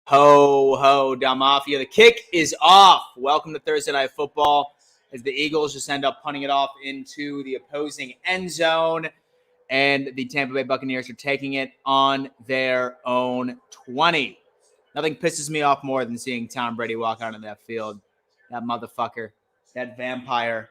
Ho, ho, Da Mafia. The kick is off. Welcome to Thursday Night Football as the Eagles just end up punting it off into the opposing end zone, and the Tampa Bay Buccaneers are taking it on their own 20. Nothing pisses me off more than seeing Tom Brady walk out on that field. That motherfucker, that vampire,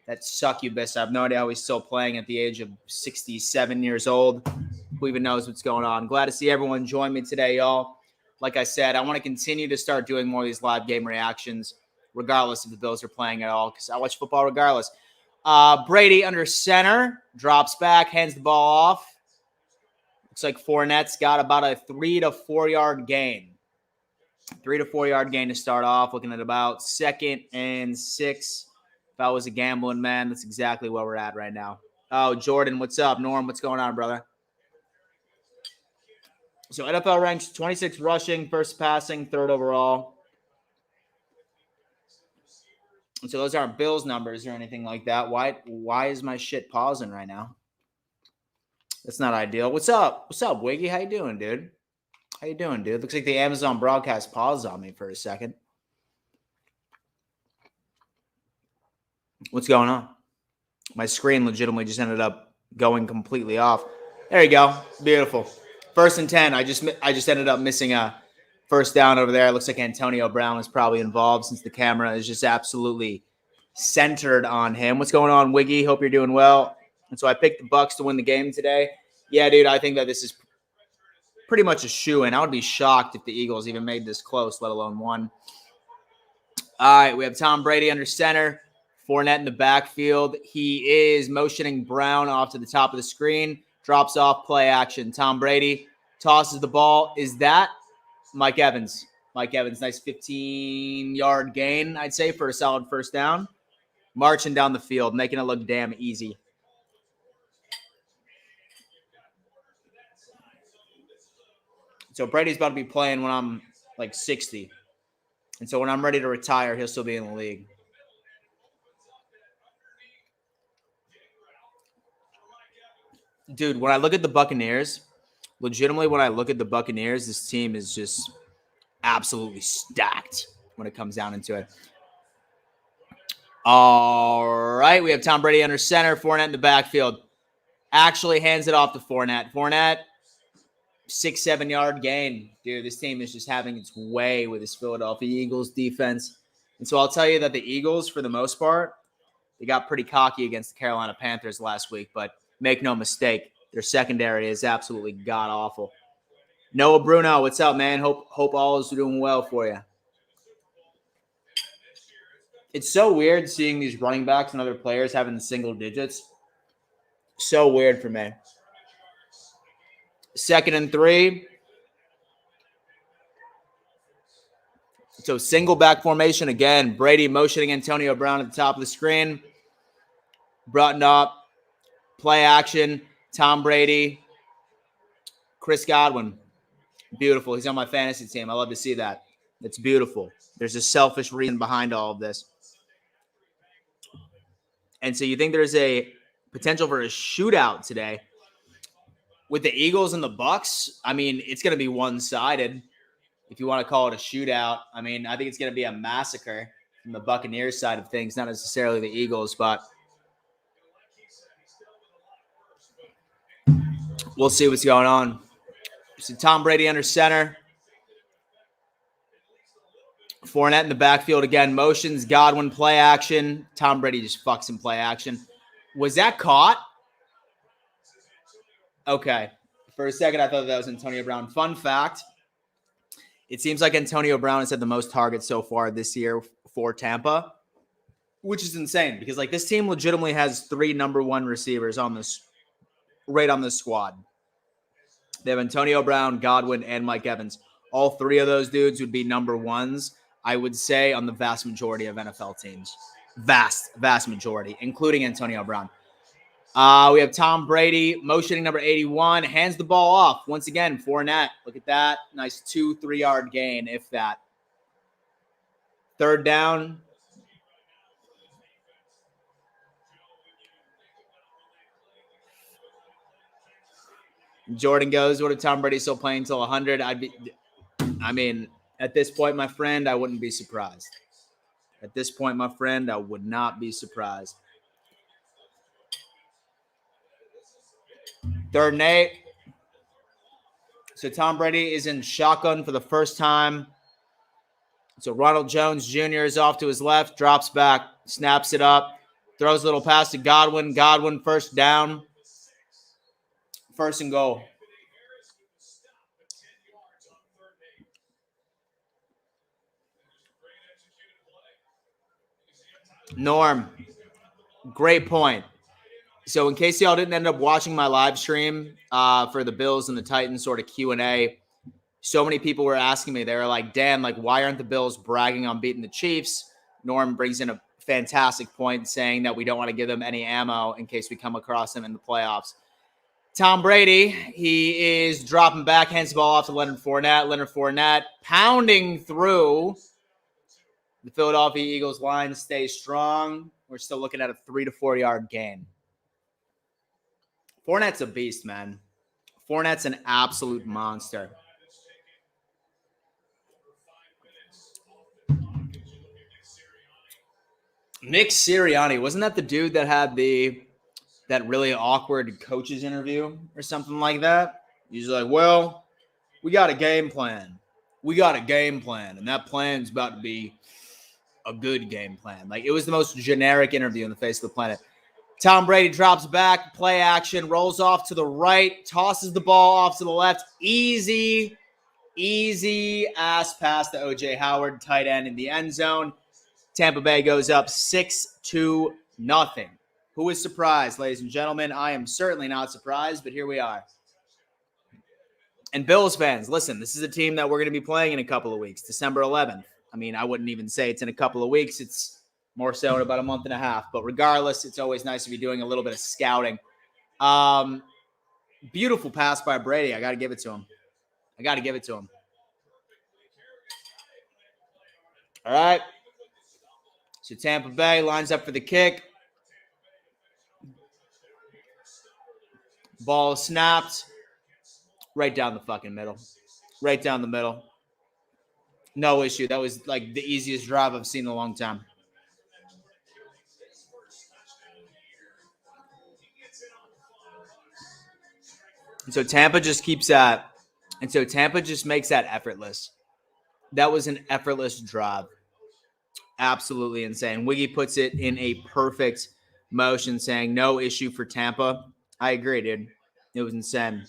that succubus. I have no idea how he's still playing at the age of 67 years old. Who even knows what's going on? Glad to see everyone join me today, y'all. Like I said, I want to continue to start doing more of these live game reactions, regardless if the Bills are playing at all, because I watch football regardless. Brady under center, drops back, hands the ball off. Looks like Fournette's got about a 3 to 4 yard gain. 3 to 4 yard gain to start off, looking at about 2nd and 6. If I was a gambling man, that's exactly where we're at right now. Oh, Jordan, what's up? Norm, what's going on, brother? So NFL ranks 26 rushing, first passing, 3rd overall. And so those aren't Bills numbers or anything like that. Why is my shit pausing right now? That's not ideal. What's up? What's up, Wiggy? How you doing, dude? How you doing, dude? Looks like the Amazon broadcast paused on me for a second. What's going on? My screen legitimately just ended up going completely off. There you go. Beautiful. 1st and 10. I just ended up missing a first down over there. It looks like Antonio Brown is probably involved since the camera is just absolutely centered on him. What's going on, Wiggy? Hope you're doing well. And so I picked the Bucs to win the game today. Yeah, dude, I think that this is pretty much a shoo-in. I would be shocked if the Eagles even made this close, let alone won. All right, we have Tom Brady under center. Fournette in the backfield. He is motioning Brown off to the top of the screen. Drops off, play action. Tom Brady tosses the ball. Is that Mike Evans? Mike Evans, nice 15-yard gain, I'd say, for a solid first down. Marching down the field, making it look damn easy. So Brady's about to be playing when I'm like 60. And so when I'm ready to retire, he'll still be in the league. Dude, when I look at the Buccaneers, legitimately when I look at the Buccaneers, this team is just absolutely stacked when it comes down into it. All right, we have Tom Brady under center, Fournette in the backfield. Actually hands it off to Fournette. Fournette, 6-7 yard gain. Dude, this team is just having its way with this Philadelphia Eagles defense. And so I'll tell you that the Eagles, for the most part, they got pretty cocky against the Carolina Panthers last week, but make no mistake, their secondary is absolutely god-awful. Noah Bruno, what's up, man? Hope all is doing well for you. It's so weird seeing these running backs and other players having the single digits. So weird for me. 2nd and 3. So single back formation again. Brady motioning Antonio Brown at the top of the screen. Brought up. Play action. Tom Brady. Chris Godwin. Beautiful. He's on my fantasy team. I love to see that. It's beautiful. There's a selfish reason behind all of this. And so you think there's a potential for a shootout today with the Eagles and the Bucs? I mean, it's going to be one-sided if you want to call it a shootout. I mean, I think it's going to be a massacre from the Buccaneers side of things, not necessarily the Eagles, but we'll see what's going on. So Tom Brady under center. Fournette in the backfield again. Motions, Godwin, play action. Tom Brady just fucks in play action. Was that caught? Okay. For a second, I thought that was Antonio Brown. Fun fact, it seems like Antonio Brown has had the most targets so far this year for Tampa, which is insane because like this team legitimately has 3 number 1 receivers on this squad. They have Antonio Brown, Godwin, and Mike Evans. All 3 of those dudes would be number 1s, I would say, on the vast majority of NFL teams. Vast majority, including Antonio Brown. We have Tom Brady motioning number 81, hands the ball off. Once again, Fournette. Look at that. Nice 2-3 yard gain, if that. 3rd down. Jordan goes, what if Tom Brady's still playing until 100? I mean, at this point, my friend, I wouldn't be surprised. At this point, my friend, I would not be surprised. 3rd and 8. So Tom Brady is in shotgun for the first time. So Ronald Jones Jr. is off to his left, drops back, snaps it up, throws a little pass to Godwin. Godwin, first down. 1st and goal. Norm, great point. So in case y'all didn't end up watching my live stream for the Bills and the Titans sort of Q&A, so many people were asking me, they were like, Dan, like, why aren't the Bills bragging on beating the Chiefs? Norm brings in a fantastic point saying that we don't want to give them any ammo in case we come across them in the playoffs. Tom Brady, he is dropping back, hands the ball off to Leonard Fournette. Leonard Fournette pounding through. The Philadelphia Eagles line stays strong. We're still looking at a 3 to 4 yard gain. Fournette's a beast, man. Fournette's an absolute monster. Nick Sirianni, wasn't that the dude that had that really awkward coaches interview or something like that? He's like, well, we got a game plan. We got a game plan, and that plan's about to be a good game plan. Like, it was the most generic interview on the face of the planet. Tom Brady drops back, play action, rolls off to the right, tosses the ball off to the left. Easy ass pass to O.J. Howard, tight end in the end zone. Tampa Bay goes up 6-0. Who is surprised, ladies and gentlemen? I am certainly not surprised, but here we are. And Bills fans, listen, this is a team that we're going to be playing in a couple of weeks, December 11th. I mean, I wouldn't even say it's in a couple of weeks. It's more so in about a month and a half. But regardless, it's always nice to be doing a little bit of scouting. Beautiful pass by Brady. I got to give it to him. All right. So Tampa Bay lines up for the kick. Ball snapped. Right down the fucking middle. Right down the middle. No issue. That was like the easiest drive I've seen in a long time. And so Tampa just keeps that. And so Tampa just makes that effortless. That was an effortless drive. Absolutely insane. Wiggy puts it in a perfect motion saying no issue for Tampa. I agree, dude. It was insane.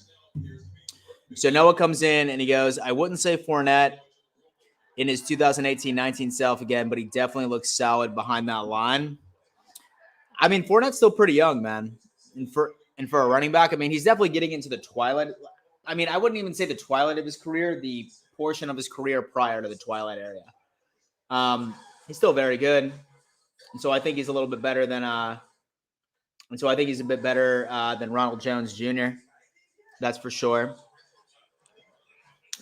So Noah comes in and he goes, I wouldn't say Fournette in his 2018-19 self again, but he definitely looks solid behind that line. I mean, Fournette's still pretty young, man. And for a running back, I mean, he's definitely getting into the twilight. I mean, I wouldn't even say the twilight of his career, the portion of his career prior to the twilight area. He's still very good. And so I think he's a little bit better than than Ronald Jones Jr. That's for sure.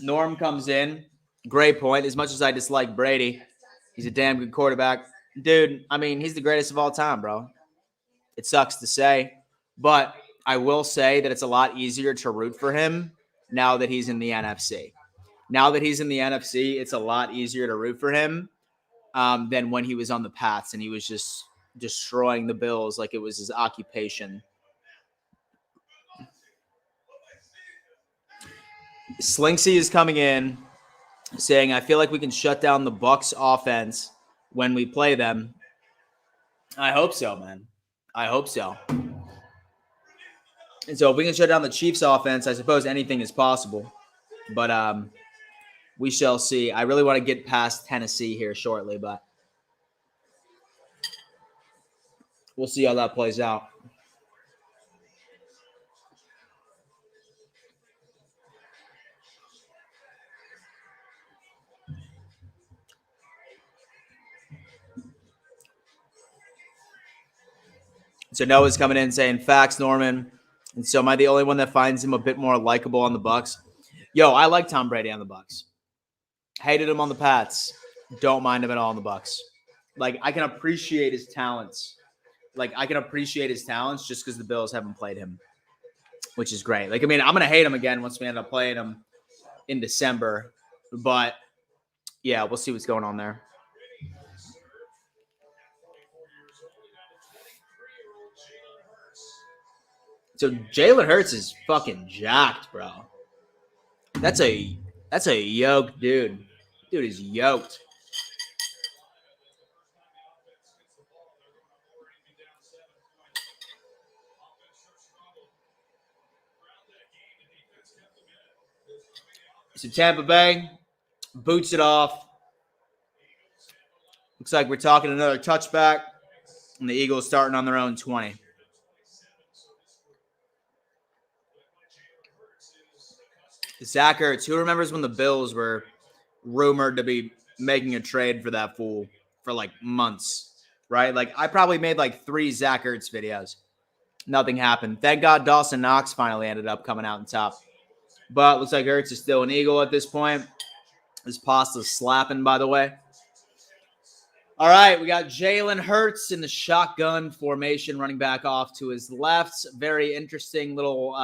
Norm comes in. Great point. As much as I dislike Brady, he's a damn good quarterback. Dude, I mean, he's the greatest of all time, bro. It sucks to say, but I will say that it's a lot easier to root for him now that he's in the NFC. Now that he's in the NFC, it's a lot easier to root for him than when he was on the Pats and he was just destroying the Bills like it was his occupation. Slinksy is coming in saying, I feel like we can shut down the Bucs offense when we play them. I hope so, man. I hope so. And so if we can shut down the Chiefs offense, I suppose anything is possible. But we shall see. I really want to get past Tennessee here shortly, but we'll see how that plays out. So Noah's coming in saying, facts, Norman. And so am I the only one that finds him a bit more likable on the Bucs? Yo, I like Tom Brady on the Bucs. Hated him on the Pats. Don't mind him at all on the Bucs. Like, I can appreciate his talents. Just because the Bills haven't played him, which is great. Like, I mean, I'm going to hate him again once we end up playing him in December. But, yeah, we'll see what's going on there. So Jalen Hurts is fucking jacked, bro. That's a yoked dude. Dude is yoked. So Tampa Bay boots it off. Looks like we're talking another touchback, and the Eagles starting on their own 20. Zach Ertz, who remembers when the Bills were rumored to be making a trade for that fool for like months, right? Like I probably made like 3 Zach Ertz videos. Nothing happened. Thank God Dawson Knox finally ended up coming out on top. But looks like Ertz is still an Eagle at this point. This pasta's slapping, by the way. All right, we got Jalen Hurts in the shotgun formation, running back off to his left. Very interesting little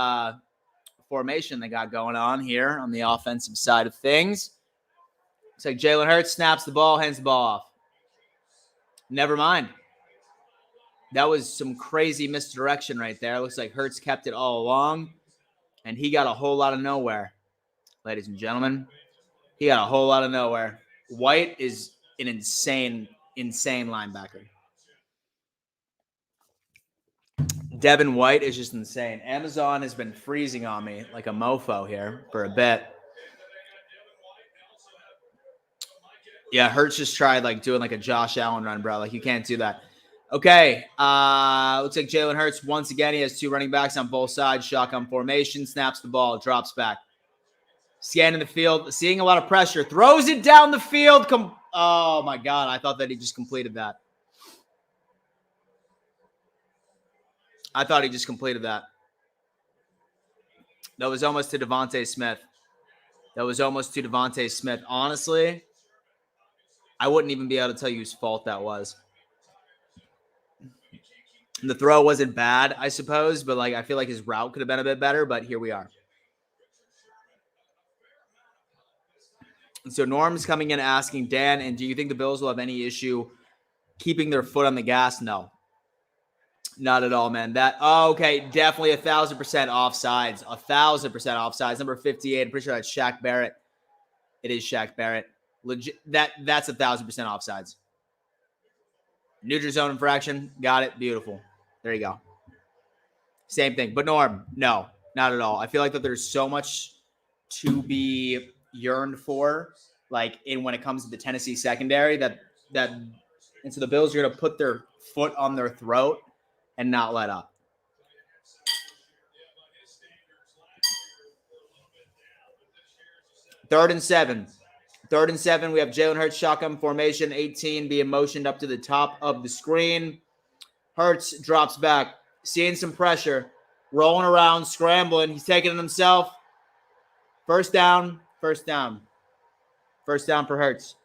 formation they got going on here on the offensive side of things. Looks like Jalen Hurts snaps the ball, hands the ball off. Never mind. That was some crazy misdirection right there. Looks like Hurts kept it all along, and he got a whole lot of nowhere. Ladies and gentlemen, he got a whole lot of nowhere. White is an insane linebacker. Devin White is just insane. Amazon has been freezing on me like a mofo here for a bit. Yeah, Hurts just tried like doing like a Josh Allen run, bro. Like you can't do that. Okay, looks like Jalen Hurts once again. He has 2 running backs on both sides. Shotgun formation, snaps the ball, drops back. Scanning the field, seeing a lot of pressure, throws it down the field. Oh my God, I thought that he just completed that. That was almost to Devontae Smith. Honestly, I wouldn't even be able to tell you whose fault that was. The throw wasn't bad, I suppose, but like I feel like his route could have been a bit better, but here we are. So Norm's coming in asking, Dan, and do you think the Bills will have any issue keeping their foot on the gas? No. Not at all, man. Okay, definitely 1,000% offsides. 1,000% offsides. Number 58, I'm pretty sure that's Shaq Barrett. It is Shaq Barrett. Legit. That's 1,000% offsides. Neutral zone infraction. Got it. Beautiful. There you go. Same thing. But Norm, no, not at all. I feel like that there's so much to be yearned for, like when it comes to the Tennessee secondary, and so the Bills are going to put their foot on their throat and not let up. Third and seven. We have Jalen Hurts shotgun formation, 18 being motioned up to the top of the screen. Hurts drops back, seeing some pressure, rolling around, scrambling. He's taking it himself. First down. First down for Hurts.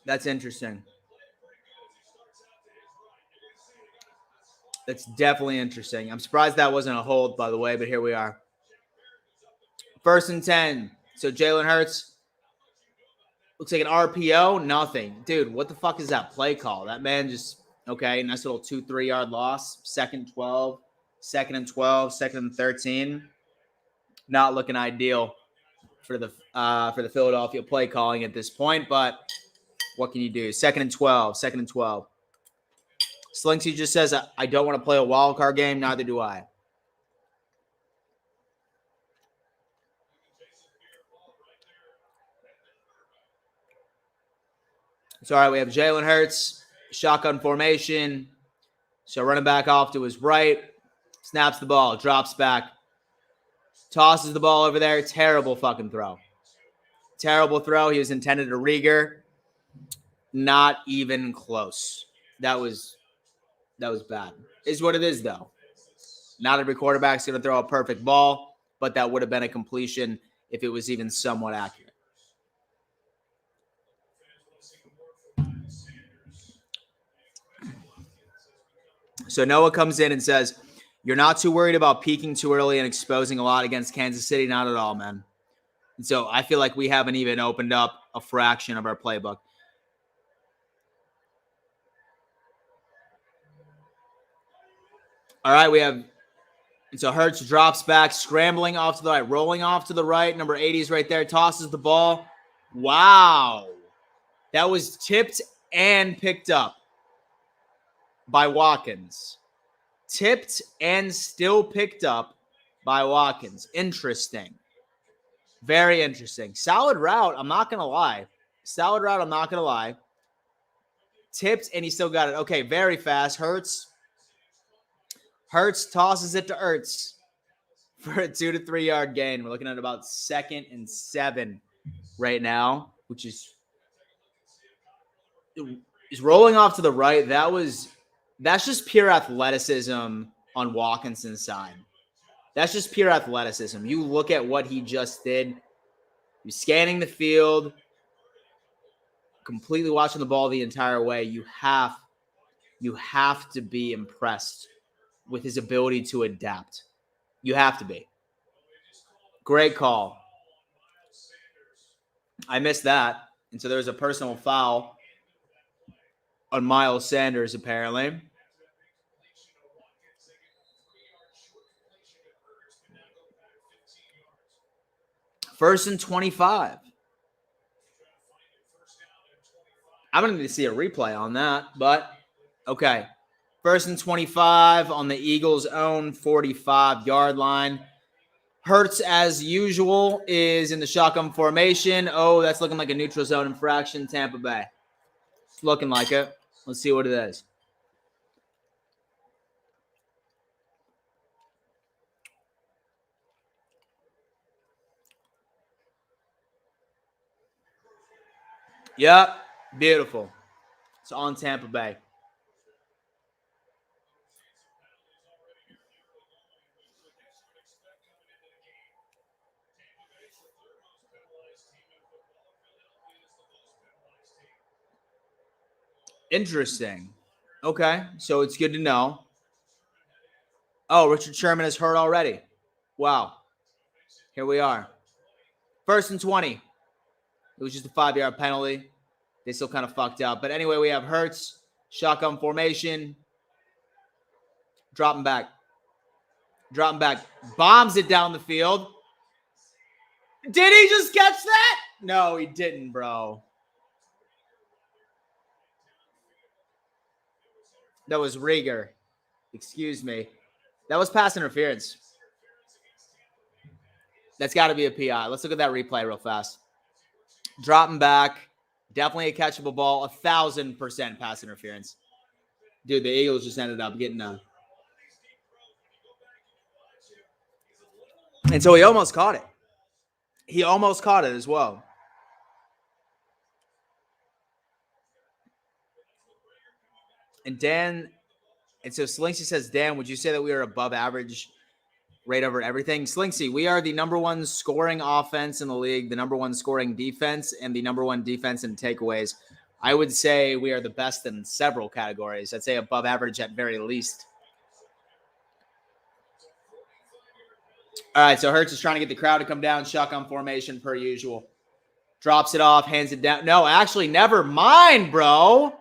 That's interesting. That's definitely interesting. I'm surprised that wasn't a hold, by the way, but here we are. 1st and 10. So Jalen Hurts looks like an RPO. Nothing. Dude, what the fuck is that play call? That man just, okay, nice little 2-3 yard loss. 2nd and 12, 2nd and 12, 2nd and 13. Not looking ideal for the Philadelphia play calling at this point, but what can you do? 2nd and 12. Slinksy just says, I don't want to play a wild card game. Neither do I. So, all right, we have Jalen Hurts, shotgun formation. So, running back off to his right, snaps the ball, drops back, tosses the ball over there. Terrible fucking throw. Terrible throw. He was intended to Rieger. Not even close. That was bad. Is what it is, though. Not every quarterback's going to throw a perfect ball, but that would have been a completion if it was even somewhat accurate. So Noah comes in and says, You're not too worried about peaking too early and exposing a lot against Kansas City. Not at all, man. And so I feel like we haven't even opened up a fraction of our playbook. All right, we have – so Hurts drops back, scrambling off to the right, rolling off to the right. Number 80 is right there, tosses the ball. Wow. That was tipped and picked up by Watkins. Tipped and still picked up by Watkins. Interesting. Very interesting. Solid route, I'm not going to lie. Solid route, I'm not going to lie. Tipped, and he still got it. Okay, very fast. Hurts tosses it to Ertz for a 2 to 3 yard gain. We're looking at about 2nd and 7 right now, which is rolling off to the right. That's just pure athleticism on Watkinson's side. That's just pure athleticism. You look at what he just did. He's scanning the field, completely watching the ball the entire way. You have to be impressed with his ability to adapt. You have to be. Great call. I missed that. And so there's a personal foul on Miles Sanders, apparently. First and 25. I'm going to need to see a replay on that, but okay. First and 25 on the Eagles' own 45-yard line. Hurts, as usual, is in the shotgun formation. Oh, that's looking like a neutral zone infraction, Tampa Bay. It's looking like it. Let's see what it is. Yep, beautiful. It's on Tampa Bay. Interesting. Okay, so it's good to know. Oh, Richard Sherman is hurt already. Wow. Here we are. First and 20. It was just a 5-yard penalty. They still kind of fucked up. But anyway, we have Hurts, shotgun formation. Dropping back. Bombs it down the field. Did he just catch that? No, he didn't, bro. That was Rieger. Excuse me. That was pass interference. That's got to be a PI. Let's look at that replay real fast. Dropping back. Definitely a catchable ball. 1,000% pass interference. Dude, the Eagles just ended up getting a... And so he almost caught it. He almost caught it as well. And Dan, and so Slinksy says, Dan, would you say that we are above average rate over everything? Slinksy, we are the number one scoring offense in the league, the number one scoring defense, and the number one defense in takeaways. I would say we are the best in several categories. I'd say above average at very least. All right, so Hurts is trying to get the crowd to come down. Shotgun formation per usual. Drops it off, hands it down. No, actually, never mind, bro.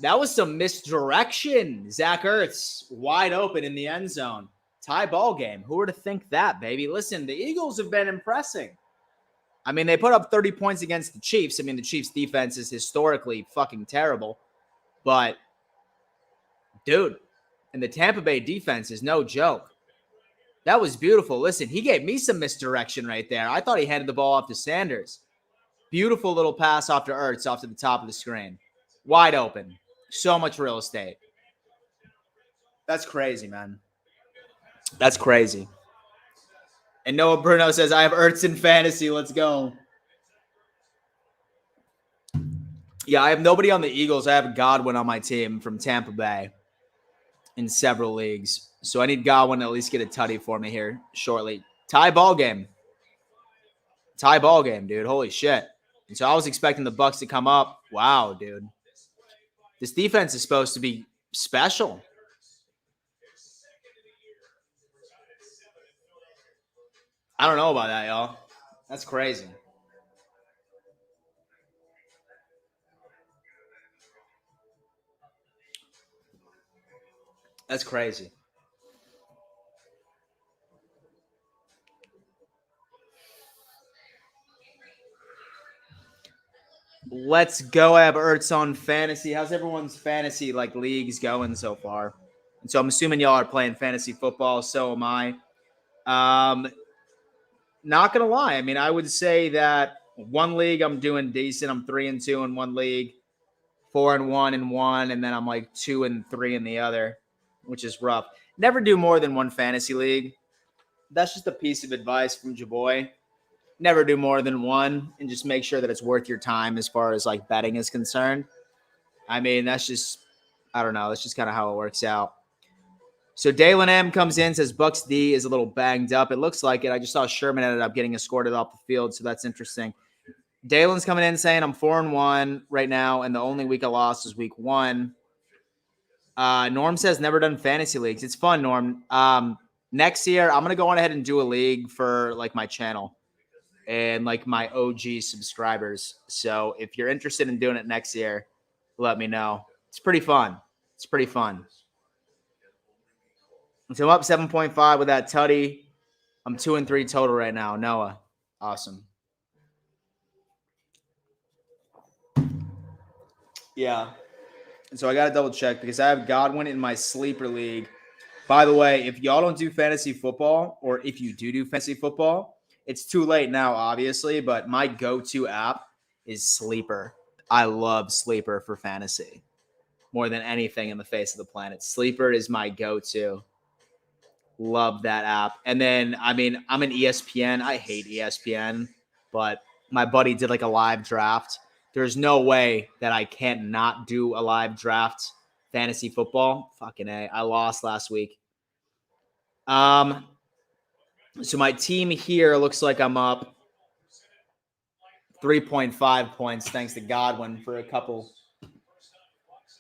That was some misdirection. Zach Ertz wide open in the end zone. Tie ball game. Who were to think that, baby? Listen, the Eagles have been impressing. I mean, they put up 30 points against the Chiefs. I mean, the Chiefs' defense is historically fucking terrible. But, dude, and the Tampa Bay defense is no joke. That was beautiful. Listen, he gave me some misdirection right there. I thought he handed the ball off to Sanders. Beautiful little pass off to Ertz off to the top of the screen. Wide open. So much real estate. That's crazy, man. That's crazy. And Noah Bruno says, I have Ertz in fantasy. Let's go. Yeah, I have nobody on the Eagles. I have Godwin on my team from Tampa Bay in several leagues. So I need Godwin to at least get a tutty for me here shortly. Tie ball game. Tie ball game, dude. Holy shit. And so I was expecting the Bucs to come up. Wow, dude. This defense is supposed to be special. I don't know about that, y'all. That's crazy. That's crazy. Let's go. I have Ertz on fantasy. How's everyone's fantasy leagues going so far? And so I'm assuming y'all are playing fantasy football. So am I. Um, Not gonna lie. I mean, I would say that one league I'm doing decent. I'm 3-2 in one league, 4-1 in one, and then I'm like 2-3 in the other, which is rough. Never do more than one fantasy league. That's just a piece of advice from Jaboy. Never do more than one, and just make sure that it's worth your time as far as like betting is concerned. I mean, that's just, I don't know. That's just kind of how it works out. So Dalen M comes in, says Bucks D is a little banged up. It looks like it. I just saw Sherman ended up getting escorted off the field, so that's interesting. Dalen's coming in saying I'm 4-1 right now, and the only week I lost is week 1. Norm says never done fantasy leagues. It's fun, Norm. Next year, I'm gonna go on ahead and do a league for like my channel and like my OG subscribers. So if you're interested in doing it next year, let me know. It's pretty fun. It's pretty fun. So I'm up 7.5 with that tutty. I'm 2-3 total right now. Noah, awesome. Yeah. So I got to double check because I have Godwin in my sleeper league. By the way, if y'all don't do fantasy football, or if you do fantasy football, it's too late now, obviously, but my go-to app is Sleeper. I love Sleeper for fantasy more than anything in the face of the planet. Sleeper is my go-to. Love that app. And then, I mean, I'm an ESPN. I hate ESPN, but my buddy did like a live draft. There's no way that I can't not do a live draft fantasy football. Fucking A. I lost last week. So my team here looks like I'm up 3.5 points thanks to Godwin for a couple.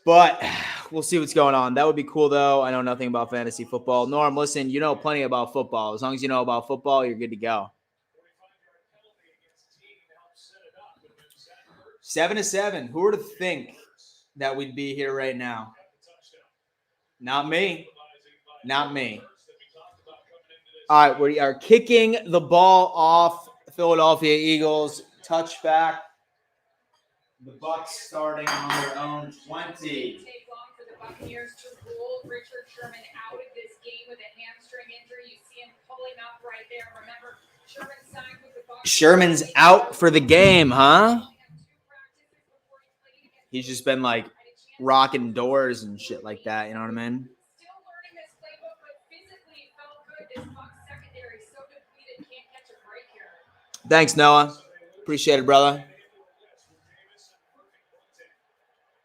But we'll see what's going on. That would be cool, though. I know nothing about fantasy football. Norm, listen, you know plenty about football. As long as you know about football, you're good to go. 7-7. Who would have think that we'd be here right now? Not me. Not me. All right, we are kicking the ball off. Philadelphia Eagles touchback. The Bucks starting on their own 20. Buccaneers to rule Richard Sherman out of this game with a hamstring injury. You see him pulling up right there. Remember, Sherman signed with the Bucks. Sherman's out for the game, huh? He's just been like rocking doors and shit like that. You know what I mean? Still learning this playbook, but physically felt good. This Bucks secondary so depleted, can't catch a break here. Thanks, Noah. Appreciate it, brother.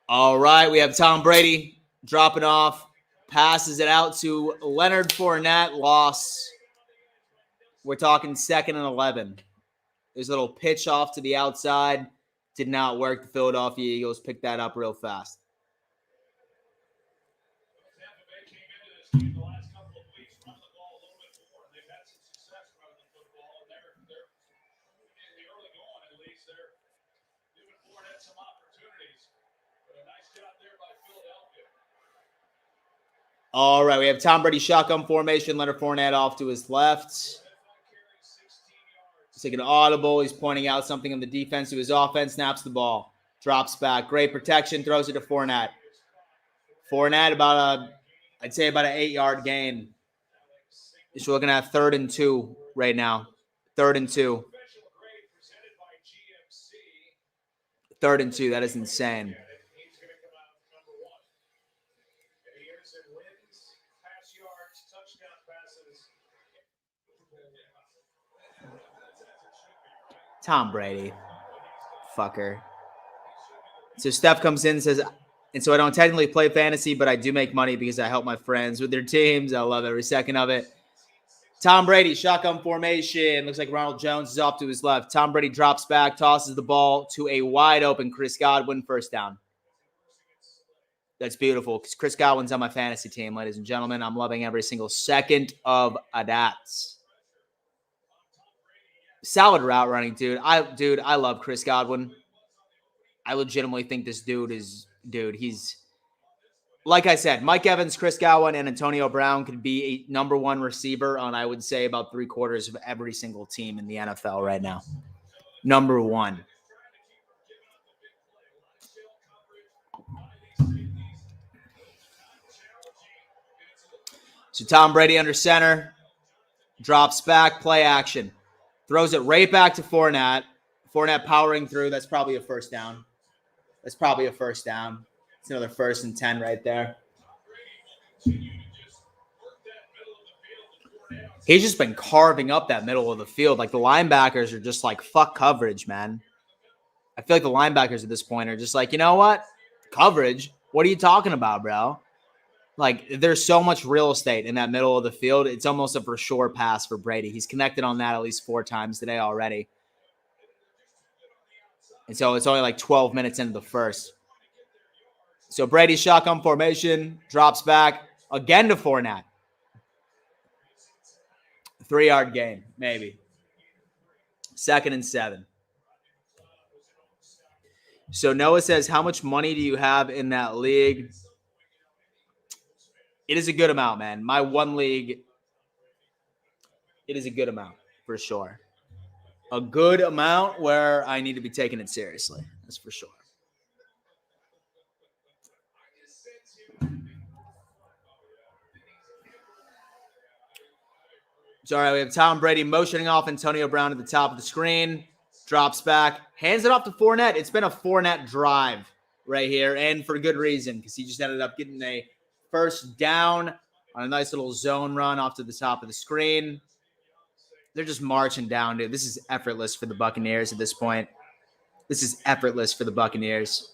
All right, we have Tom Brady dropping off, passes it out to Leonard Fournette, loss. We're talking 2nd and 11. There's a little pitch off to the outside. Did not work. The Philadelphia Eagles picked that up real fast. All right, we have Tom Brady shotgun formation. Leonard Fournette off to his left. He's taking an audible. He's pointing out something in the defense to his offense. Snaps the ball. Drops back. Great protection. Throws it to Fournette. Fournette I'd say about an 8-yard gain. So we're looking at 3rd and 2 right now. 3rd and 2. 3rd and 2. That is insane. Tom Brady. Fucker. So Steph comes in and says, and so I don't technically play fantasy, but I do make money because I help my friends with their teams. I love every second of it. Tom Brady, shotgun formation. Looks like Ronald Jones is off to his left. Tom Brady drops back, tosses the ball to a wide open Chris Godwin, 1st down. That's beautiful because Chris Godwin's on my fantasy team, ladies and gentlemen. I'm loving every single second of that. Solid route running, dude. I love Chris Godwin. I legitimately think this he's like I said, Mike Evans, Chris Godwin, and Antonio Brown could be a number one receiver on, I would say, about 3/4 of every single team in the NFL right now. Number one. So Tom Brady under center, drops back, play action. Throws it right back to Fournette. Fournette powering through. That's probably a first down. It's another 1st and 10 right there. He's just been carving up that middle of the field. Like, the linebackers are just like, fuck coverage, man. I feel like the linebackers at this point are just like, you know what? Coverage? What are you talking about, bro? Like, there's so much real estate in that middle of the field. It's almost a for sure pass for Brady. He's connected on that at least 4 times today already. And so it's only like 12 minutes into the first. So Brady shotgun formation, drops back again to Fournette. 3-yard gain, maybe. 2nd and 7. So Noah says, how much money do you have in that league? It is a good amount, man. My one league, it is a good amount for sure. A good amount where I need to be taking it seriously. That's for sure. So, all right, we have Tom Brady motioning off Antonio Brown at the top of the screen. Drops back, hands it off to Fournette. It's been a Fournette drive right here, and for good reason, because he just ended up getting a first down on a nice little zone run off to the top of the screen. They're just marching down, dude. This is effortless for the Buccaneers at this point. This is effortless for the Buccaneers.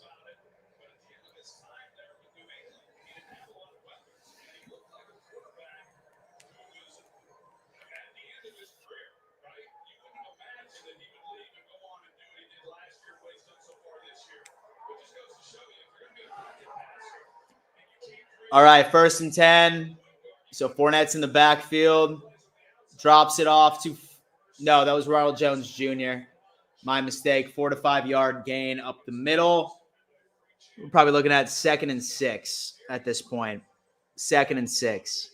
All right, 1st and 10. So Fournette's in the backfield. Drops it off to – no, that was Ronald Jones Jr. My mistake. 4 to 5 yard gain up the middle. We're probably looking at 2nd and 6 at this point. 2nd and 6.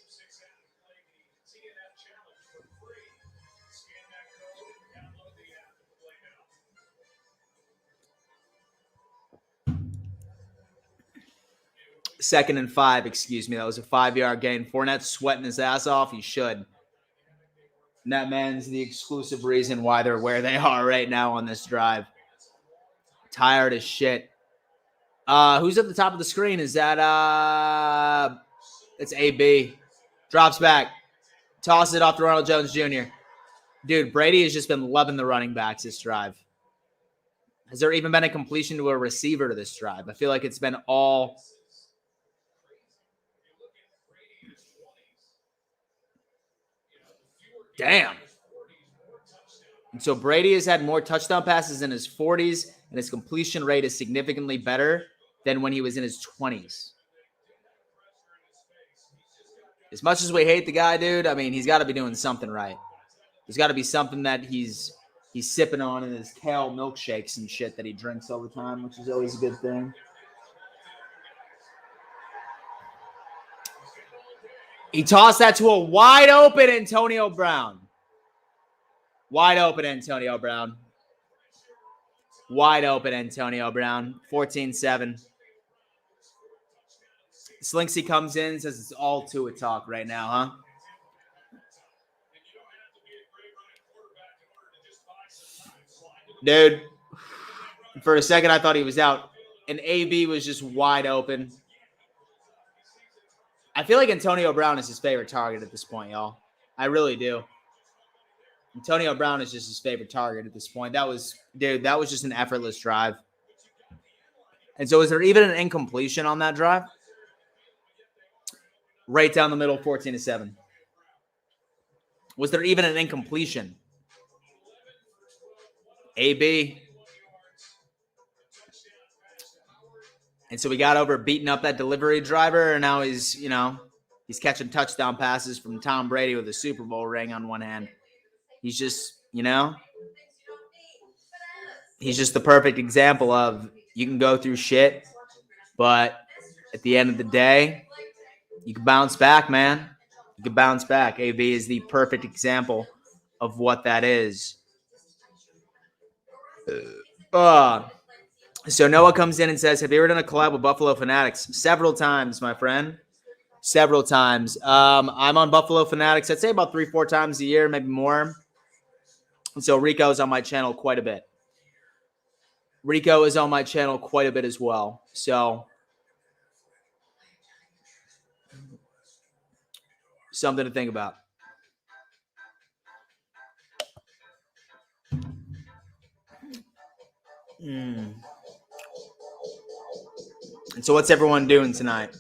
Second and 5, excuse me. That was a 5-yard gain. Fournette's sweating his ass off. He should. And that man's the exclusive reason why they're where they are right now on this drive. Tired as shit. Who's at the top of the screen? Is that it's AB. Drops back. Tosses it off to Ronald Jones Jr. Dude, Brady has just been loving the running backs this drive. Has there even been a completion to a receiver to this drive? I feel like it's been all... Damn. And so Brady has had more touchdown passes in his 40s, and his completion rate is significantly better than when he was in his 20s. As much as we hate the guy, dude, I mean, he's got to be doing something right. There's got to be something that he's sipping on in his kale milkshakes and shit that he drinks all the time, which is always a good thing. He tossed that to a wide open Antonio Brown. Wide open Antonio Brown. Wide open Antonio Brown. 14-7. Slinksy comes in, says it's all Tua talk right now, huh? Dude, for a second I thought he was out. And AB was just wide open. I feel like Antonio Brown is his favorite target at this point, y'all. I really do. Antonio Brown is just his favorite target at this point. That was just an effortless drive. And so is there even an incompletion on that drive? Right down the middle, 14-7. Was there even an incompletion? AB. And so we got over beating up that delivery driver, and now he's catching touchdown passes from Tom Brady with a Super Bowl ring on one hand. He's You know? He's just the perfect example of you can go through shit, but at the end of the day, you can bounce back, man. You can bounce back. AB is the perfect example of what that is. So Noah comes in and says, have you ever done a collab with Buffalo Fanatics? Several times, my friend. Several times. I'm on Buffalo Fanatics, I'd say about 3-4 times a year, maybe more. And so Rico is on my channel quite a bit. Rico is on my channel quite a bit as well. So something to think about. And so what's everyone doing tonight?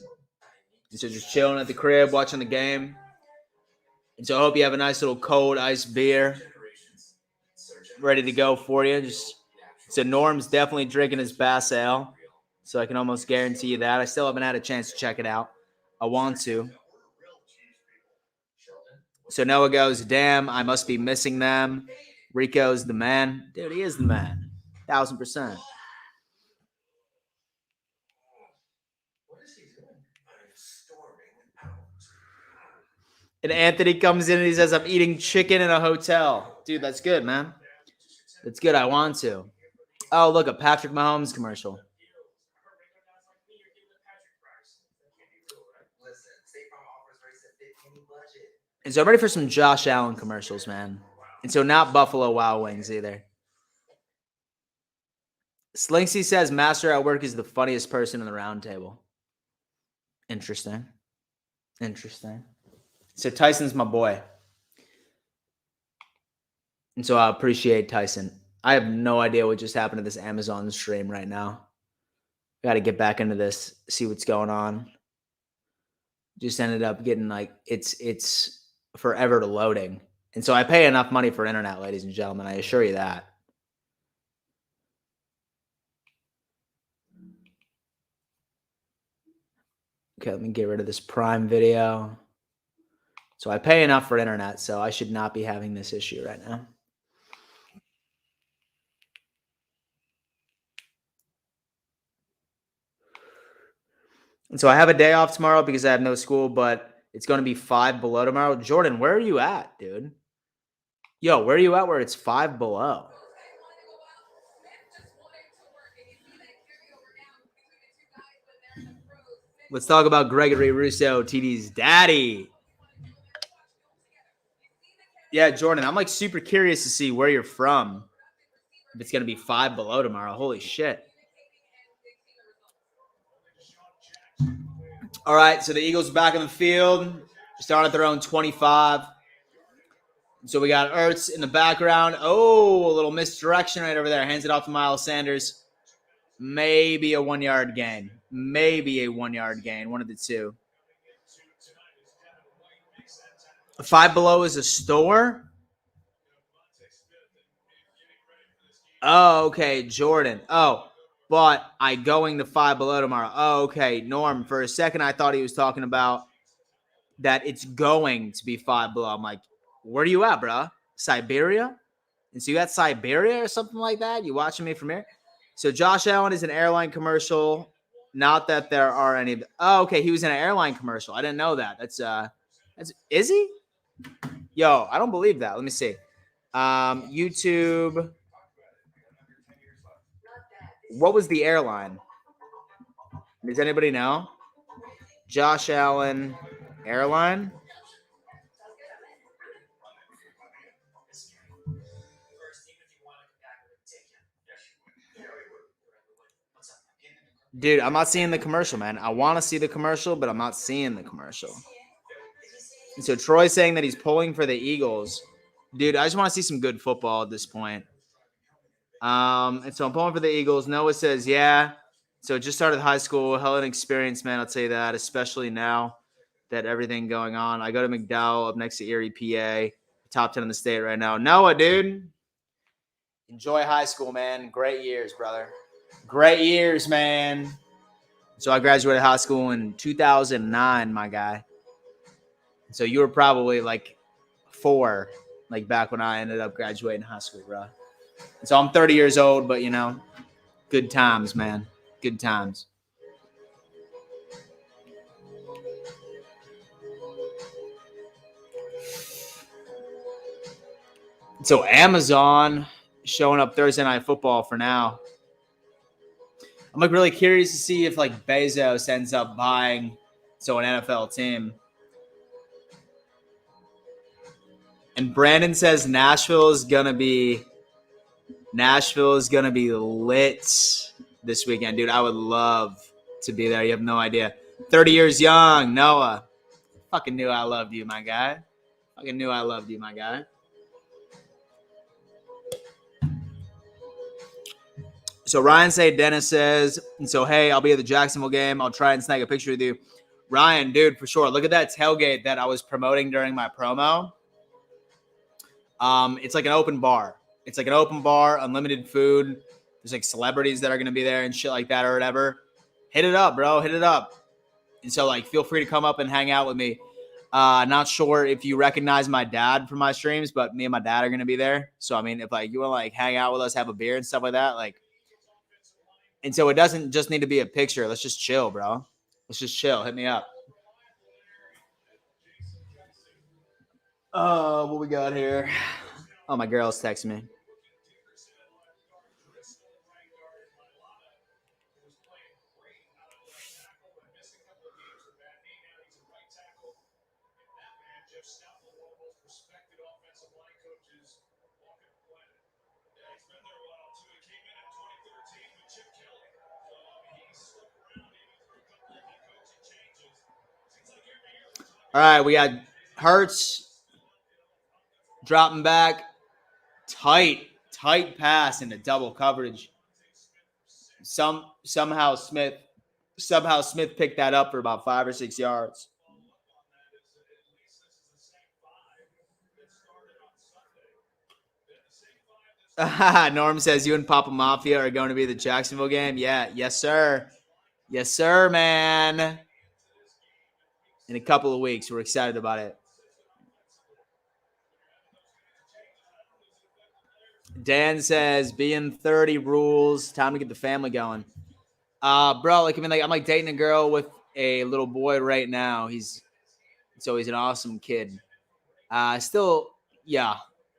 So just chilling at the crib, watching the game. And so I hope you have a nice little cold iced beer ready to go for you. So Norm's definitely drinking his Bass Ale. So I can almost guarantee you that. I still haven't had a chance to check it out. I want to. So Noah goes, damn, I must be missing them. Rico's the man. Dude, he is the man. 1,000%. And Anthony comes in and he says, I'm eating chicken in a hotel. Dude, that's good, man. That's good. I want to. Oh, look, a Patrick Mahomes commercial. And so I'm ready for some Josh Allen commercials, man. And so not Buffalo Wild Wings either. Slinksy says Master at Work is the funniest person in the round table. Interesting. So Tyson's my boy. And so I appreciate Tyson. I have no idea what just happened to this Amazon stream right now. Got to get back into this, see what's going on. Just ended up getting like, it's forever to loading. And so I pay enough money for internet, ladies and gentlemen. I assure you that. Okay, let me get rid of this Prime video. So I pay enough for internet, so I should not be having this issue right now. And so I have a day off tomorrow because I have no school, but it's going to be 5 below tomorrow. Jordan, where are you at, dude? Yo, where are you at where it's 5 below? Let's talk about Gregory Russo, TD's daddy. Yeah, Jordan, I'm like super curious to see where you're from. If it's going to be 5 below tomorrow. Holy shit. All right, so the Eagles are back in the field. Starting at their own 25. So we got Ertz in the background. Oh, a little misdirection right over there. Hands it off to Miles Sanders. Maybe a 1-yard gain. One of the two. 5 below is a store? Oh, okay, Jordan. Oh, but I going to 5 below tomorrow. Oh, okay, Norm. For a second, I thought he was talking about that it's going to be 5 below. I'm like, where are you at, bro? Siberia? And so you got Siberia or something like that? You watching me from here? So Josh Allen is an airline commercial. Not that there are any. Oh, okay. He was in an airline commercial. I didn't know that. That's is he? Yo, I don't believe that. Let me see. YouTube. What was the airline? Does anybody know? Josh Allen airline. Dude, I'm not seeing the commercial, man. I want to see the commercial, but I'm not seeing the commercial. And so Troy's saying that he's pulling for the Eagles. Dude, I just want to see some good football at this point. And so I'm pulling for the Eagles. Noah says, yeah. So just started high school. Hell of an experience, man. I'll tell you that, especially now that everything going on. I go to McDowell up next to Erie, PA. Top 10 in the state right now. Noah, dude. Enjoy high school, man. Great years, brother. Great years, man. So I graduated high school in 2009, my guy. So you were probably like 4 like back when I ended up graduating high school, bro. So I'm 30 years old, but good times, man. Good times. So Amazon showing up Thursday Night Football for now. I'm like really curious to see if like Bezos ends up buying an NFL team. And Brandon says Nashville is gonna be lit this weekend, dude. I would love to be there. You have no idea. 30 years young, Noah. Fucking knew I loved you, my guy. So Ryan Dennis says, and so hey, I'll be at the Jacksonville game. I'll try and snag a picture with you. Ryan, dude, for sure. Look at that tailgate that I was promoting during my promo. It's like an open bar. Unlimited food. There's like celebrities that are going to be there and shit like that or whatever. Hit it up, bro. Hit it up. And so like, feel free to come up and hang out with me. Not sure if you recognize my dad from my streams, but me and my dad are going to be there. So, I mean, if like you want to like hang out with us, have a beer and stuff like that, like, and so it doesn't just need to be a picture. Let's just chill, bro. Let's just chill. Hit me up. What we got here? Oh, my girl's texting me. All right, we got Hurts dropping back. Tight pass into double coverage. Somehow Smith picked that up for about 5 or 6 yards. Norm says you and Papa Mafia are going to be the Jacksonville game. Yeah, yes sir, man. In a couple of weeks, we're excited about it. Dan says being 30 rules. Time to get the family going. Bro, like I'm like dating a girl with a little boy right now. He's an awesome kid. Still, yeah.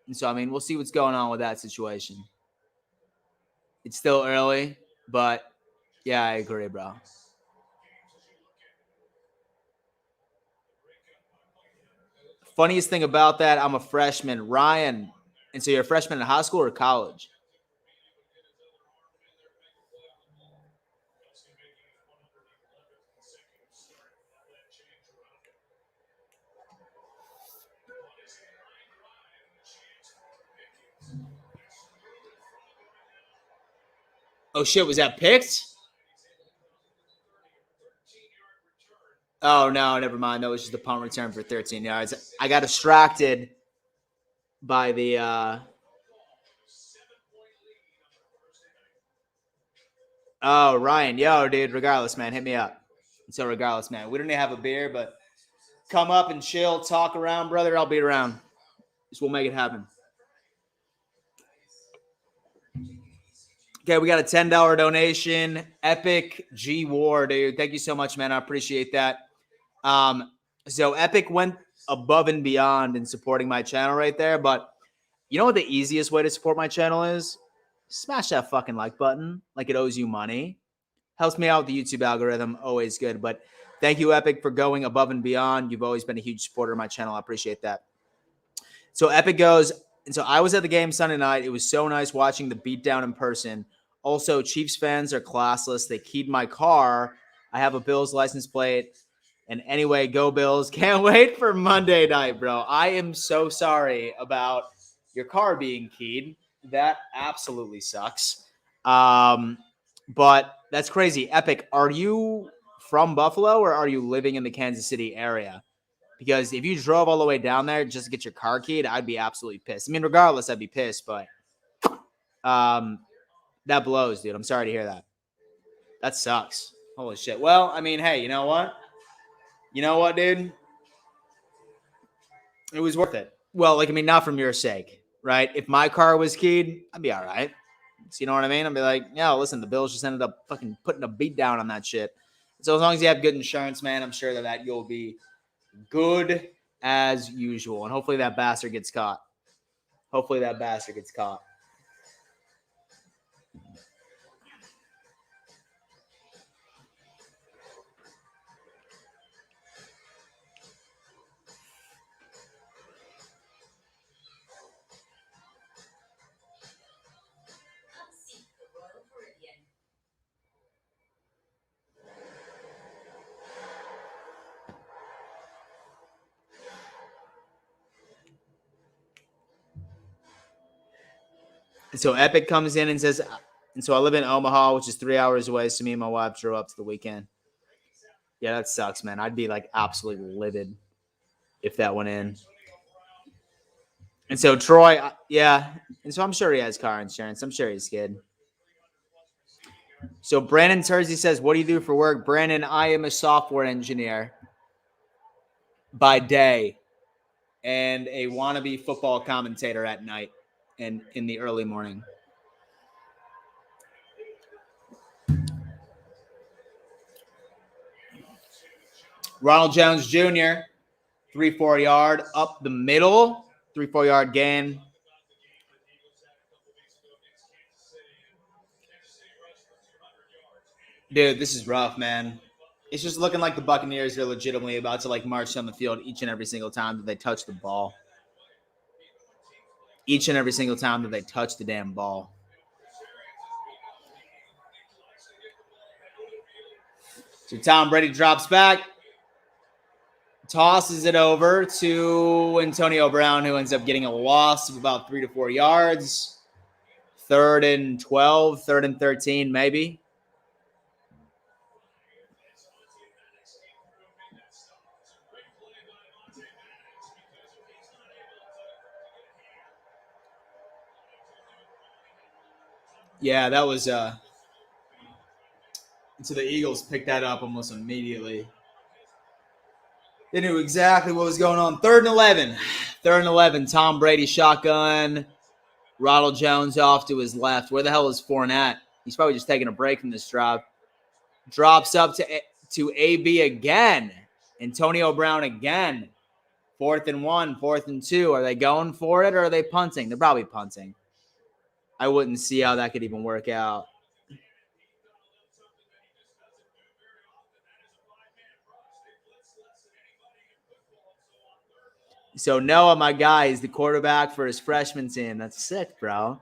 And so I mean, we'll see what's going on with that situation. It's still early, but yeah, I agree, bro. Funniest thing about that, I'm a freshman, Ryan. And so you're a freshman in high school or college? Oh shit, was that picked? Oh no, never mind. No, it was just a punt return for 13 yards. I got distracted by the Oh, Ryan, yo, dude, regardless, man, hit me up. So regardless, man, we don't even have a beer, but come up and chill, talk around, brother. I'll be around. Just we'll make it happen. Okay, we got a $10 donation. Epic G War, dude. Thank you so much, man. I appreciate that. So Epic went above and beyond in supporting my channel right there. But you know what the easiest way to support my channel is? Smash that fucking like button like it owes you money. Helps me out with the YouTube algorithm. Always good. But thank you, Epic, for going above and beyond. You've always been a huge supporter of my channel. I appreciate that. So Epic goes, and so I was at the game Sunday night. It was so nice watching the beatdown in person. Also, Chiefs fans are classless. They keyed my car. I have a Bills license plate. And anyway, go Bills. Can't wait for Monday night, bro. I am so sorry about your car being keyed. That absolutely sucks. But that's crazy. Epic, are you from Buffalo or are you living in the Kansas City area? Because if you drove all the way down there just to get your car keyed, I'd be absolutely pissed. I mean, regardless, I'd be pissed, but that blows, dude. I'm sorry to hear that. That sucks. Holy shit. Well, I mean, hey, you know what? You know what, dude? It was worth it. Well, like, I mean, not from your sake, right? If my car was keyed, I'd be all right. So you know what I mean? I'd be like, yeah, listen, the Bills just ended up fucking putting a beat down on that shit. So as long as you have good insurance, man, I'm sure that you'll be good as usual. And hopefully that bastard gets caught. Hopefully that bastard gets caught. And so Epic comes in and says, and so I live in Omaha, which is 3 hours away. So me and my wife drove up to the weekend. Yeah, that sucks, man. I'd be like absolutely livid if that went in. And so Troy, yeah. And so I'm sure he has car insurance. I'm sure he's good. So Brandon Tersey says, what do you do for work? Brandon, I am a software engineer by day and a wannabe football commentator at night and in the early morning. Ronald Jones Jr., 3-4 yard up the middle, 3-4 yard gain. Dude, this is rough, man. It's just looking like the Buccaneers are legitimately about to like march on the field each and every single time that they touch the ball. Each and every single time that they touch the damn ball. So Tom Brady drops back, tosses it over to Antonio Brown, who ends up getting a loss of about 3 to 4 yards. 3rd and 12, 3rd and 13, maybe. Yeah, that was so the Eagles picked that up almost immediately. They knew exactly what was going on. 3rd and 11. 3rd and 11. Tom Brady shotgun. Ronald Jones off to his left. Where the hell is Fournette? He's probably just taking a break from this drive. Drops up to AB again. Antonio Brown again. 4th and 1, 4th and 2. Are they going for it or are they punting? They're probably punting. I wouldn't see how that could even work out. So Noah, my guy, is the quarterback for his freshman team. That's sick, bro.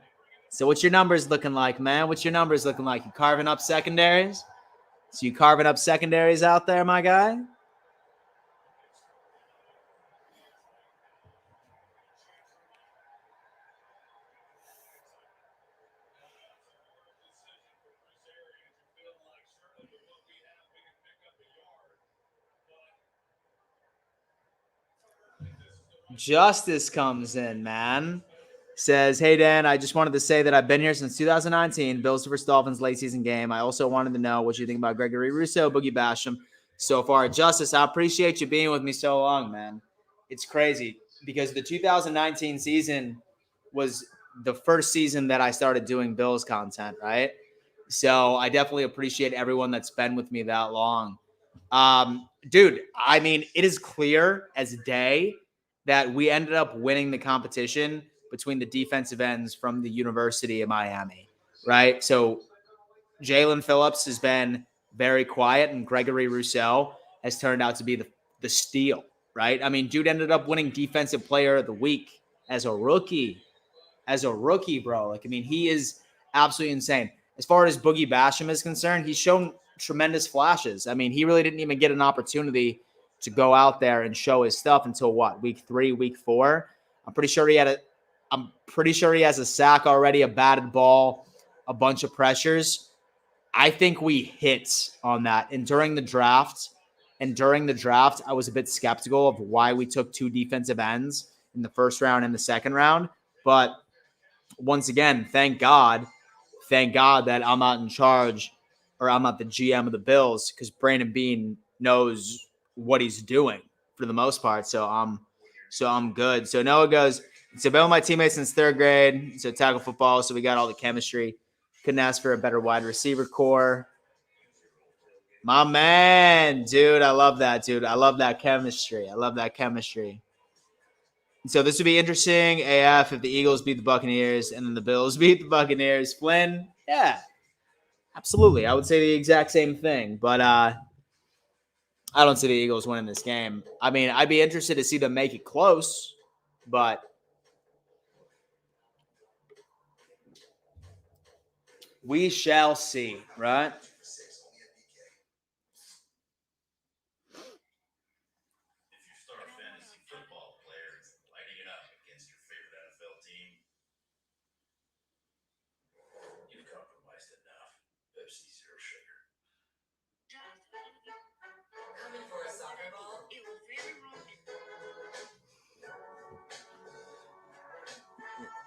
So what's your numbers looking like, man? What's your numbers looking like? You carving up secondaries? So you carving up secondaries out there, my guy? Justice comes in, man. Says, hey, Dan, I just wanted to say that I've been here since 2019, Bills vs. Dolphins late season game. I also wanted to know what you think about Gregory Rousseau, Boogie Basham so far. Justice, I appreciate you being with me so long, man. It's crazy because the 2019 season was the first season that I started doing Bills content, right? So I definitely appreciate everyone that's been with me that long. Dude, I mean, it is clear as day that we ended up winning the competition between the defensive ends from the University of Miami, right? So Jalen Phillips has been very quiet, and Gregory Rousseau has turned out to be the steal, right? I mean, dude ended up winning Defensive Player of the Week as a rookie. Bro. Like, I mean, he is absolutely insane. As far as Boogie Basham is concerned, he's shown tremendous flashes. I mean, he really didn't even get an opportunity to go out there and show his stuff until what, week 3, week 4. I'm pretty sure he has a sack already, a batted ball, a bunch of pressures. I think we hit on that. And during the draft, I was a bit skeptical of why we took 2 defensive ends in the first round and the second round. But once again, thank God that I'm not in charge, or I'm not the GM of the Bills, because Brandon Beane knows what he's doing for the most part. So I'm so I'm good. So Noah goes, so been with my teammates since third grade. So tackle football. So we got all the chemistry. Couldn't ask for a better wide receiver core. My man, dude. I love that, dude. I love that chemistry. So this would be interesting AF if the Eagles beat the Buccaneers and then the Bills beat the Buccaneers. Flynn, yeah, absolutely. I would say the exact same thing, but I don't see the Eagles winning this game. I mean, I'd be interested to see them make it close, but we shall see, right?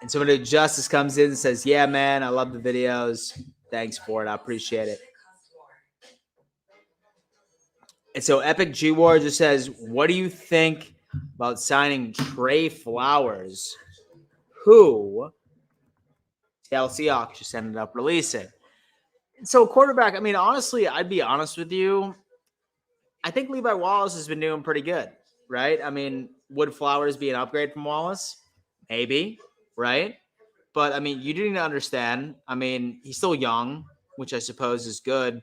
And somebody Justice comes in and says, "Yeah, man, I love the videos. Thanks for it. I appreciate it." And so Epic G War just says, "What do you think about signing Trey Flowers, who Seattle Seahawks just ended up releasing?" So quarterback, I mean, honestly, I'd be honest with you. I think Levi Wallace has been doing pretty good, right? I mean, would Flowers be an upgrade from Wallace? Maybe, right? But I mean, you do need to understand. I mean, he's still young, which I suppose is good.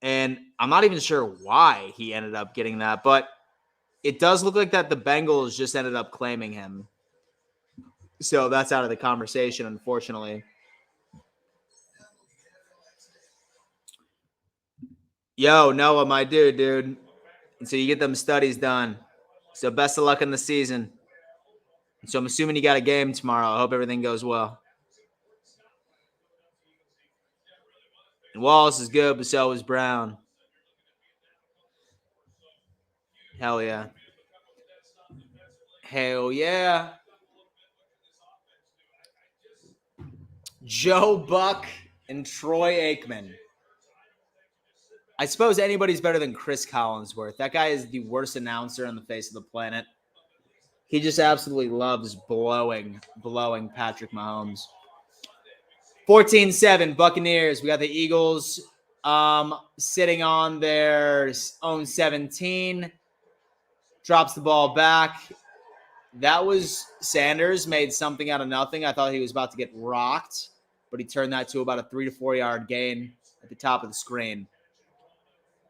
And I'm not even sure why he ended up getting that, but it does look like that the Bengals just ended up claiming him. So that's out of the conversation, unfortunately. Yo, Noah, my dude. And so you get them studies done. So best of luck in the season. So I'm assuming you got a game tomorrow. I hope everything goes well. And Wallace is good, but so is Brown. Hell yeah. Hell yeah. Joe Buck and Troy Aikman. I suppose anybody's better than Chris Collinsworth. That guy is the worst announcer on the face of the planet. He just absolutely loves blowing Patrick Mahomes. 14-7 Buccaneers. We got the Eagles sitting on their own 17. Drops the ball back. That was Sanders made something out of nothing. I thought he was about to get rocked, but he turned that to about a 3 to 4 yard gain at the top of the screen.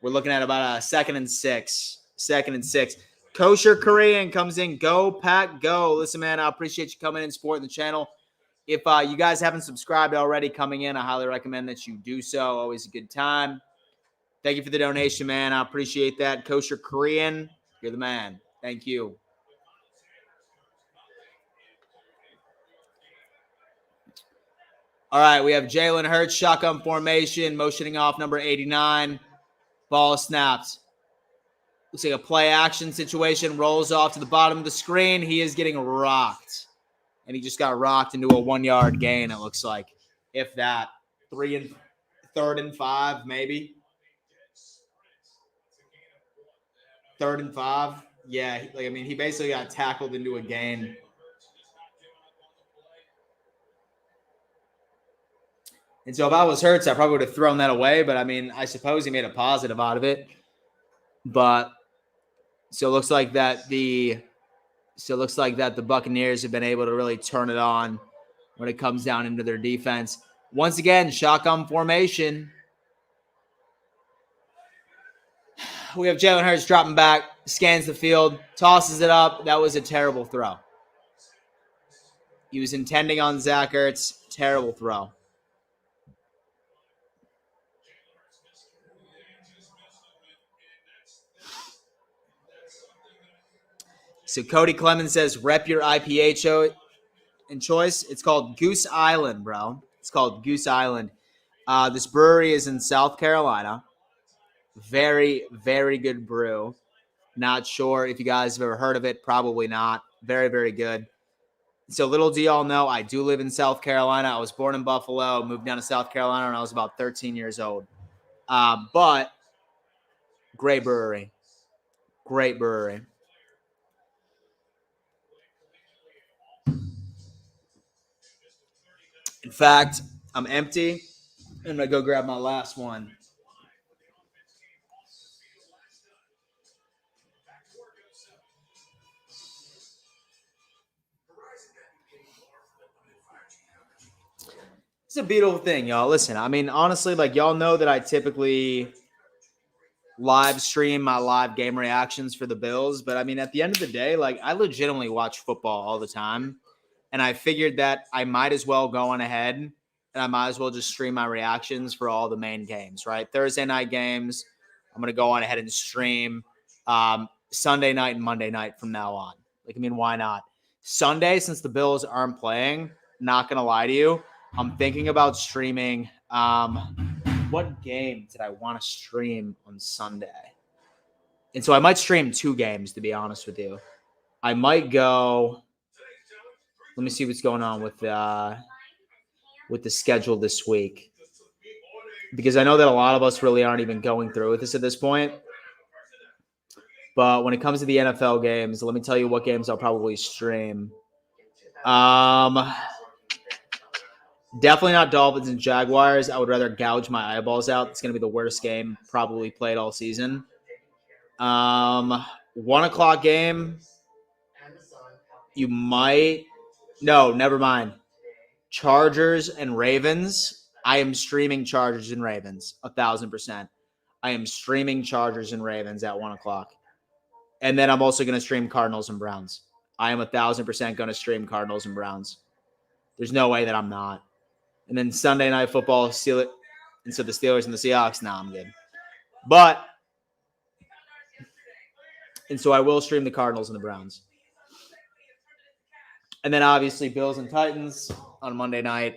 We're looking at about a 2nd and 6. 2nd and 6. Kosher Korean comes in. Go, Pack, go. Listen, man, I appreciate you coming in, supporting the channel. If you guys haven't subscribed already coming in, I highly recommend that you do so. Always a good time. Thank you for the donation, man. I appreciate that. Kosher Korean, you're the man. Thank you. All right, we have Jalen Hurts, shotgun formation, motioning off number 89. Ball snapped. Looks like a play action situation. Rolls off to the bottom of the screen. He is getting rocked. And he just got rocked into a 1 yard gain, it looks like. If that. 3rd and 5, maybe. 3rd and 5. Yeah, he basically got tackled into a gain. And so if I was Hurts, I probably would have thrown that away. But, I suppose he made a positive out of it. But so it looks like that the Buccaneers have been able to really turn it on when it comes down into their defense. Once again, shotgun formation. We have Jalen Hurts dropping back, scans the field, tosses it up. That was a terrible throw. He was intending on Zach Ertz. Terrible throw. So Cody Clemens says, rep your IPA and choice. It's called Goose Island, bro. It's called Goose Island. This brewery is in South Carolina. Very, very good brew. Not sure if you guys have ever heard of it. Probably not. Very, very good. So little do y'all know, I do live in South Carolina. I was born in Buffalo, moved down to South Carolina when I was about 13 years old. But great brewery. Great brewery. In fact, I'm empty. I'm going to go grab my last one. It's a beautiful thing, y'all. Listen, I mean, honestly, like, y'all know that I typically live stream my live game reactions for the Bills. But I mean, at the end of the day, like, I legitimately watch football all the time. And I figured that I might as well go on ahead and I might as well just stream my reactions for all the main games, right? Thursday night games, I'm going to go on ahead and stream Sunday night and Monday night from now on. Like, I mean, why not? Sunday, since the Bills aren't playing, not going to lie to you, I'm thinking about streaming. What game did I want to stream on Sunday? And so I might stream 2 games, to be honest with you. I might go. Let me see what's going on with the schedule this week, because I know that a lot of us really aren't even going through with this at this point. But when it comes to the NFL games, let me tell you what games I'll probably stream. Definitely not Dolphins and Jaguars. I would rather gouge my eyeballs out. It's going to be the worst game probably played all season. 1:00 game. You might. No, never mind. Chargers and Ravens. I am streaming Chargers and Ravens 1,000%. I am streaming Chargers and Ravens at 1:00. And then I'm also going to stream Cardinals and Browns. I am 1,000% going to stream Cardinals and Browns. There's no way that I'm not. And then Sunday Night Football, Steelers, and so the Steelers and the Seahawks. Nah, I'm good. And so I will stream the Cardinals and the Browns. And then obviously Bills and Titans on Monday night.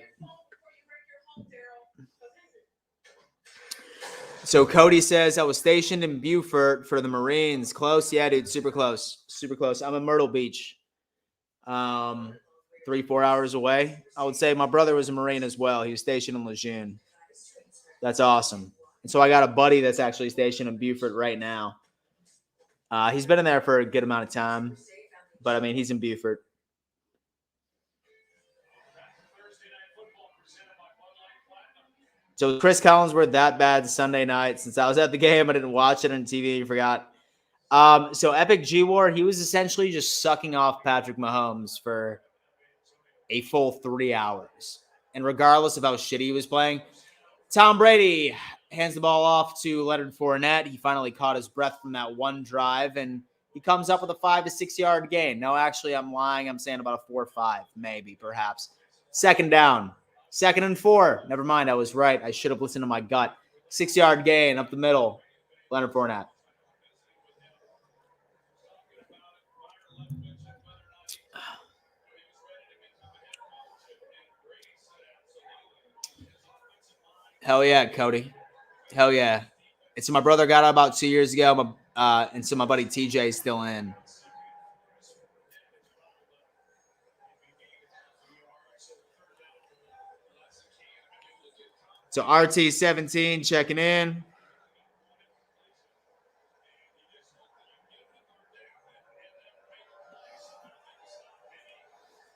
So Cody says, I was stationed in Beaufort for the Marines. Close? Yeah, dude, super close. Super close. I'm in Myrtle Beach. 3-4 hours away. I would say my brother was a Marine as well. He was stationed in Lejeune. That's awesome. And so I got a buddy that's actually stationed in Beaufort right now. He's been in there for a good amount of time. But, I mean, he's in Beaufort. So Chris Collinsworth that bad Sunday night. Since I was at the game, I didn't watch it on TV. You forgot. So Epic G-War, he was essentially just sucking off Patrick Mahomes for a full 3 hours. And regardless of how shitty he was playing, Tom Brady hands the ball off to Leonard Fournette. He finally caught his breath from that one drive, and he comes up with a 5 to 6 yard gain. No, actually, I'm lying. I'm saying about a 4 or 5, maybe, perhaps. Second down. 2nd and 4. Never mind. I was right. I should have listened to my gut. 6 yard gain up the middle. Leonard Fournette. Hell yeah, Cody. Hell yeah. And so my brother got out about 2 years ago, and so my buddy TJ is still in. So RT17 checking in.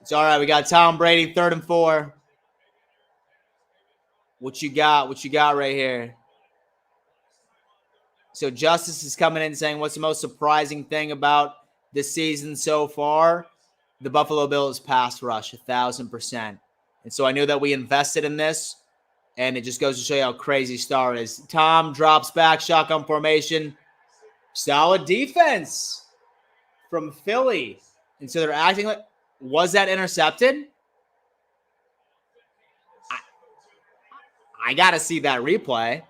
It's all right. We got Tom Brady, 3rd and 4. What you got? What you got right here? So Justice is coming in saying, what's the most surprising thing about this season so far? The Buffalo Bills pass rush, 1,000%. And so I knew that we invested in this, and it just goes to show you how crazy Star is. Tom drops back, shotgun formation. Solid defense from Philly. And so they're acting like, was that intercepted? I got to see that replay.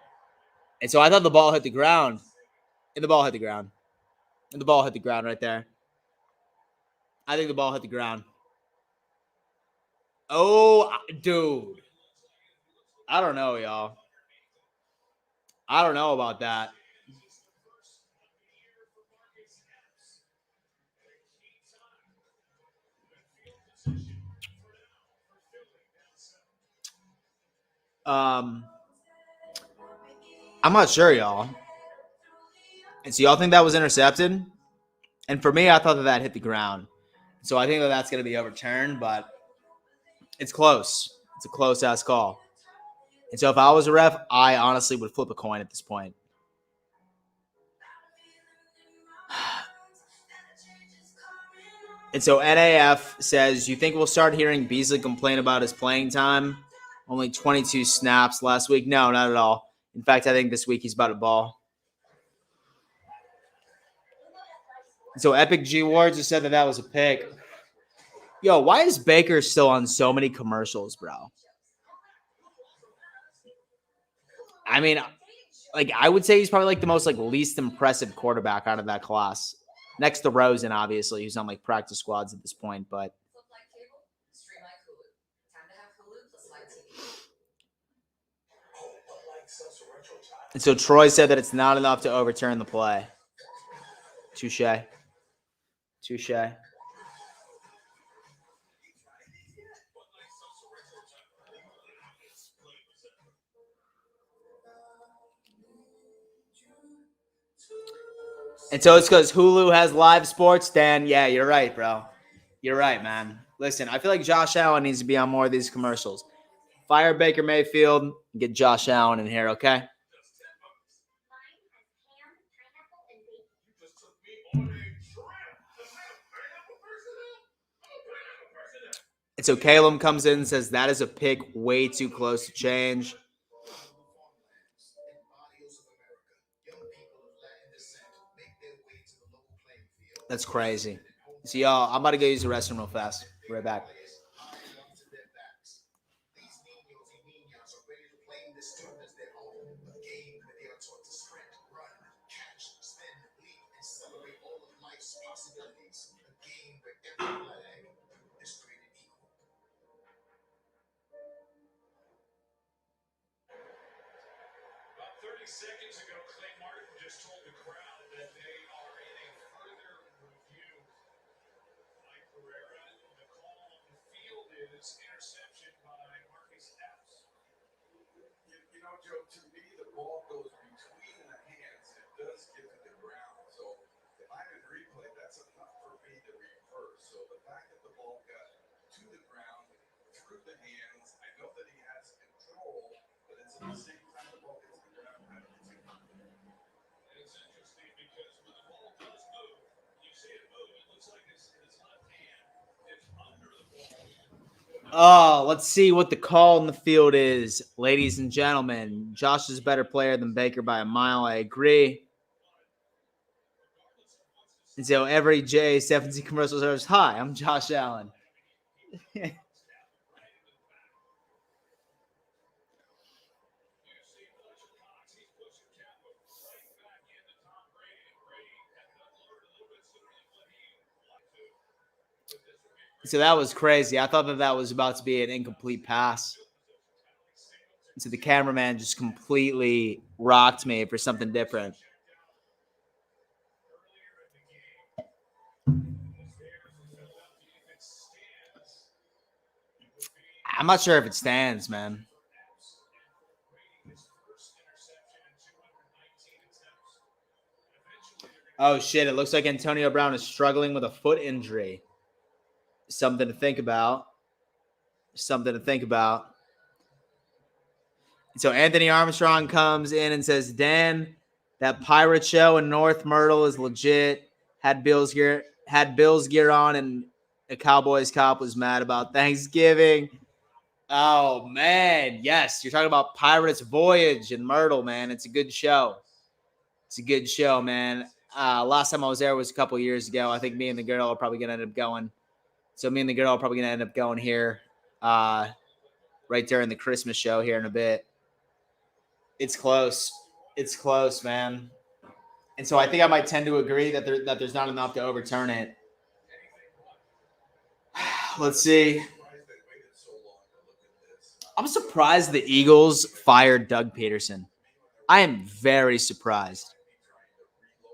And so I thought the ball hit the ground. And the ball hit the ground. And the ball hit the ground right there. I think the ball hit the ground. Oh, dude. I don't know, y'all. I don't know about that. I'm not sure, y'all. And so y'all think that was intercepted? And for me, I thought that hit the ground. So I think that that's going to be overturned, but it's close. It's a close-ass call. And so if I was a ref, I honestly would flip a coin at this point. And so NAF says, you think we'll start hearing Beasley complain about his playing time? Only 22 snaps last week? No, not at all. In fact, I think this week he's about to ball. So Epic G Ward just said that was a pick. Yo, why is Baker still on so many commercials, bro? I mean, like, I would say he's probably like the most like least impressive quarterback out of that class. Next to Rosen, obviously, who's on like practice squads at this point, but and so Troy said that it's not enough to overturn the play. Touche. Touche. And so it's because Hulu has live sports, Dan. Yeah, you're right, bro. You're right, man. Listen, I feel like Josh Allen needs to be on more of these commercials. Fire Baker Mayfield and get Josh Allen in here, okay? And so Caleb comes in and says that is a pick way too close to change. That's crazy. So, y'all, I'm about to go use the restroom real fast. Be right back. Seconds ago, Clay Martin just told the crowd that they are in a further review. Mike Pereira, the call on the field is interception by Marcus Epps. You know, Joe, to me, the ball goes between the hands. It does get to the ground. So if I didn't replay, that's enough for me to reverse. So the fact that the ball got to the ground, through the hands, I know that he has control, but it's at the same time the ball gets to the ground. It's interesting because when the ball does move, you see it move, it looks like his left hand is under the ball. Oh, let's see what the call in the field is, ladies and gentlemen. Josh is a better player than Baker by a mile. I agree. And so every J17 commercial says, "Hi, I'm Josh Allen." So that was crazy. I thought that was about to be an incomplete pass. So the cameraman just completely rocked me for something different. I'm not sure if it stands, man. Oh, shit. It looks like Antonio Brown is struggling with a foot injury. Something to think about. Something to think about. So Anthony Armstrong comes in and says, Dan, that pirate show in North Myrtle is legit. Had Bills gear on, and a Cowboys cop was mad about Thanksgiving. Oh, man. Yes, you're talking about Pirates Voyage in Myrtle, man. It's a good show. It's a good show, man. Last time I was there was a couple years ago. I think me and the girl are probably going to end up going. So me and the girl are probably going to end up going here right during the Christmas show here in a bit. It's close. It's close, man. And so I think I might tend to agree that there's not enough to overturn it. Let's see. I'm surprised the Eagles fired Doug Peterson. I am very surprised.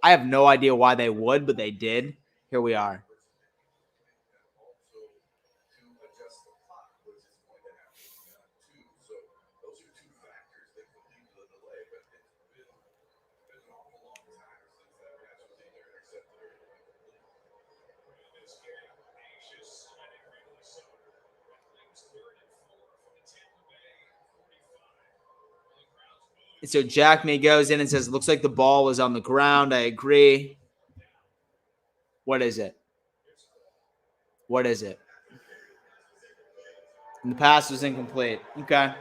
I have no idea why they would, but they did. Here we are. And so Jack May goes in and says, looks like the ball was on the ground. I agree. What is it? What is it? And the pass was incomplete. Okay.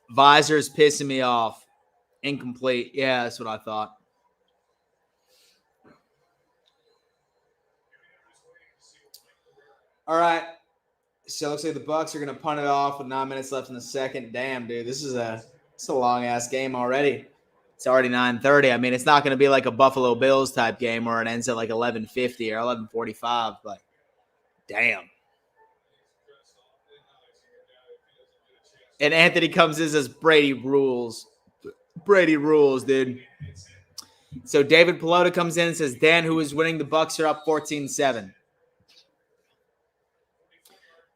Visor's pissing me off. Incomplete. Yeah, that's what I thought. All right. So it looks like the Bucs are going to punt it off with 9 minutes left in the second. Damn, dude, it's a long ass game already. It's already 9:30. I mean, it's not going to be like a Buffalo Bills type game where it ends at like 11:50 or 11:45, but damn. And Anthony comes in and says Brady rules. Brady rules, dude. So David Pelota comes in and says, Dan, who is winning? The Bucs are up 14-7.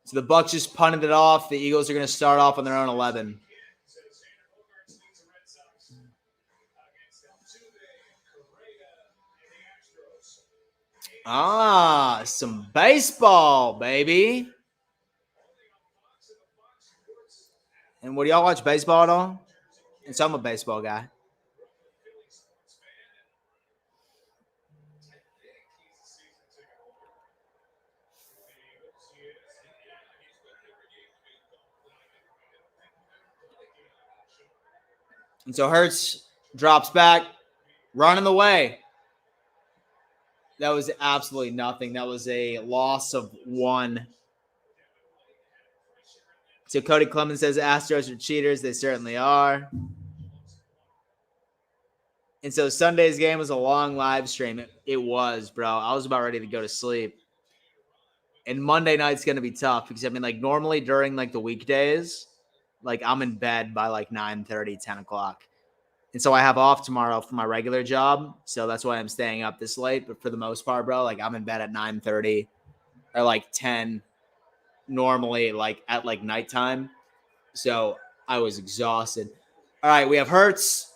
So the Bucs just punted it off. The Eagles are going to start off on their own 11. Ah, some baseball, baby. And what, do y'all watch baseball at all? And so I'm a baseball guy. And so Hurts drops back, running the way. That was absolutely nothing. That was a loss of 1. So Cody Clemens says Astros are cheaters. They certainly are. And so Sunday's game was a long live stream. It was, bro. I was about ready to go to sleep. And Monday night's going to be tough because, I mean, like normally during like the weekdays, like I'm in bed by like 9:30, 10 o'clock. And so I have off tomorrow for my regular job. So that's why I'm staying up this late. But for the most part, bro, like I'm in bed at 9:30 or like 10 normally, like at like nighttime. So I was exhausted. All right, we have Hurts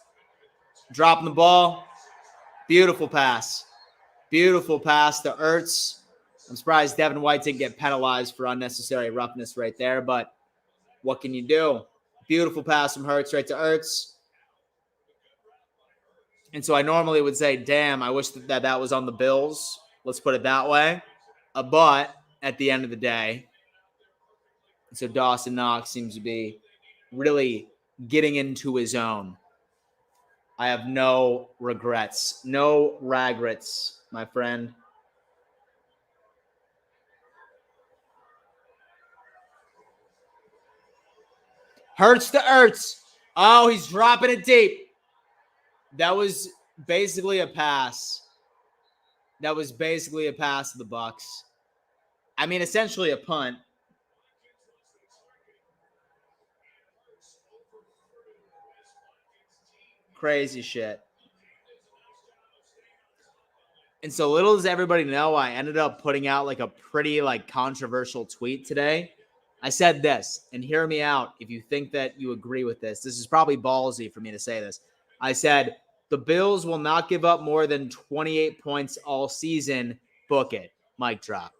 dropping the ball. Beautiful pass. Beautiful pass to Hurts. I'm surprised Devin White didn't get penalized for unnecessary roughness right there. But what can you do? Beautiful pass from Hurts right to Hurts. And so I normally would say, damn, I wish that was on the Bills. Let's put it that way. But at the end of the day, so Dawson Knox seems to be really getting into his own. I have no regrets. No regrets, my friend. Hurts to Hurts. Oh, he's dropping it deep. That was basically a pass. That was basically a pass to the Bucs. I mean, essentially a punt. Crazy shit. And so little does everybody know, I ended up putting out like a pretty like controversial tweet today. I said this, and hear me out if you think that you agree with this. This is probably ballsy for me to say this. I said, the Bills will not give up more than 28 points all season. Book it. Mic drop.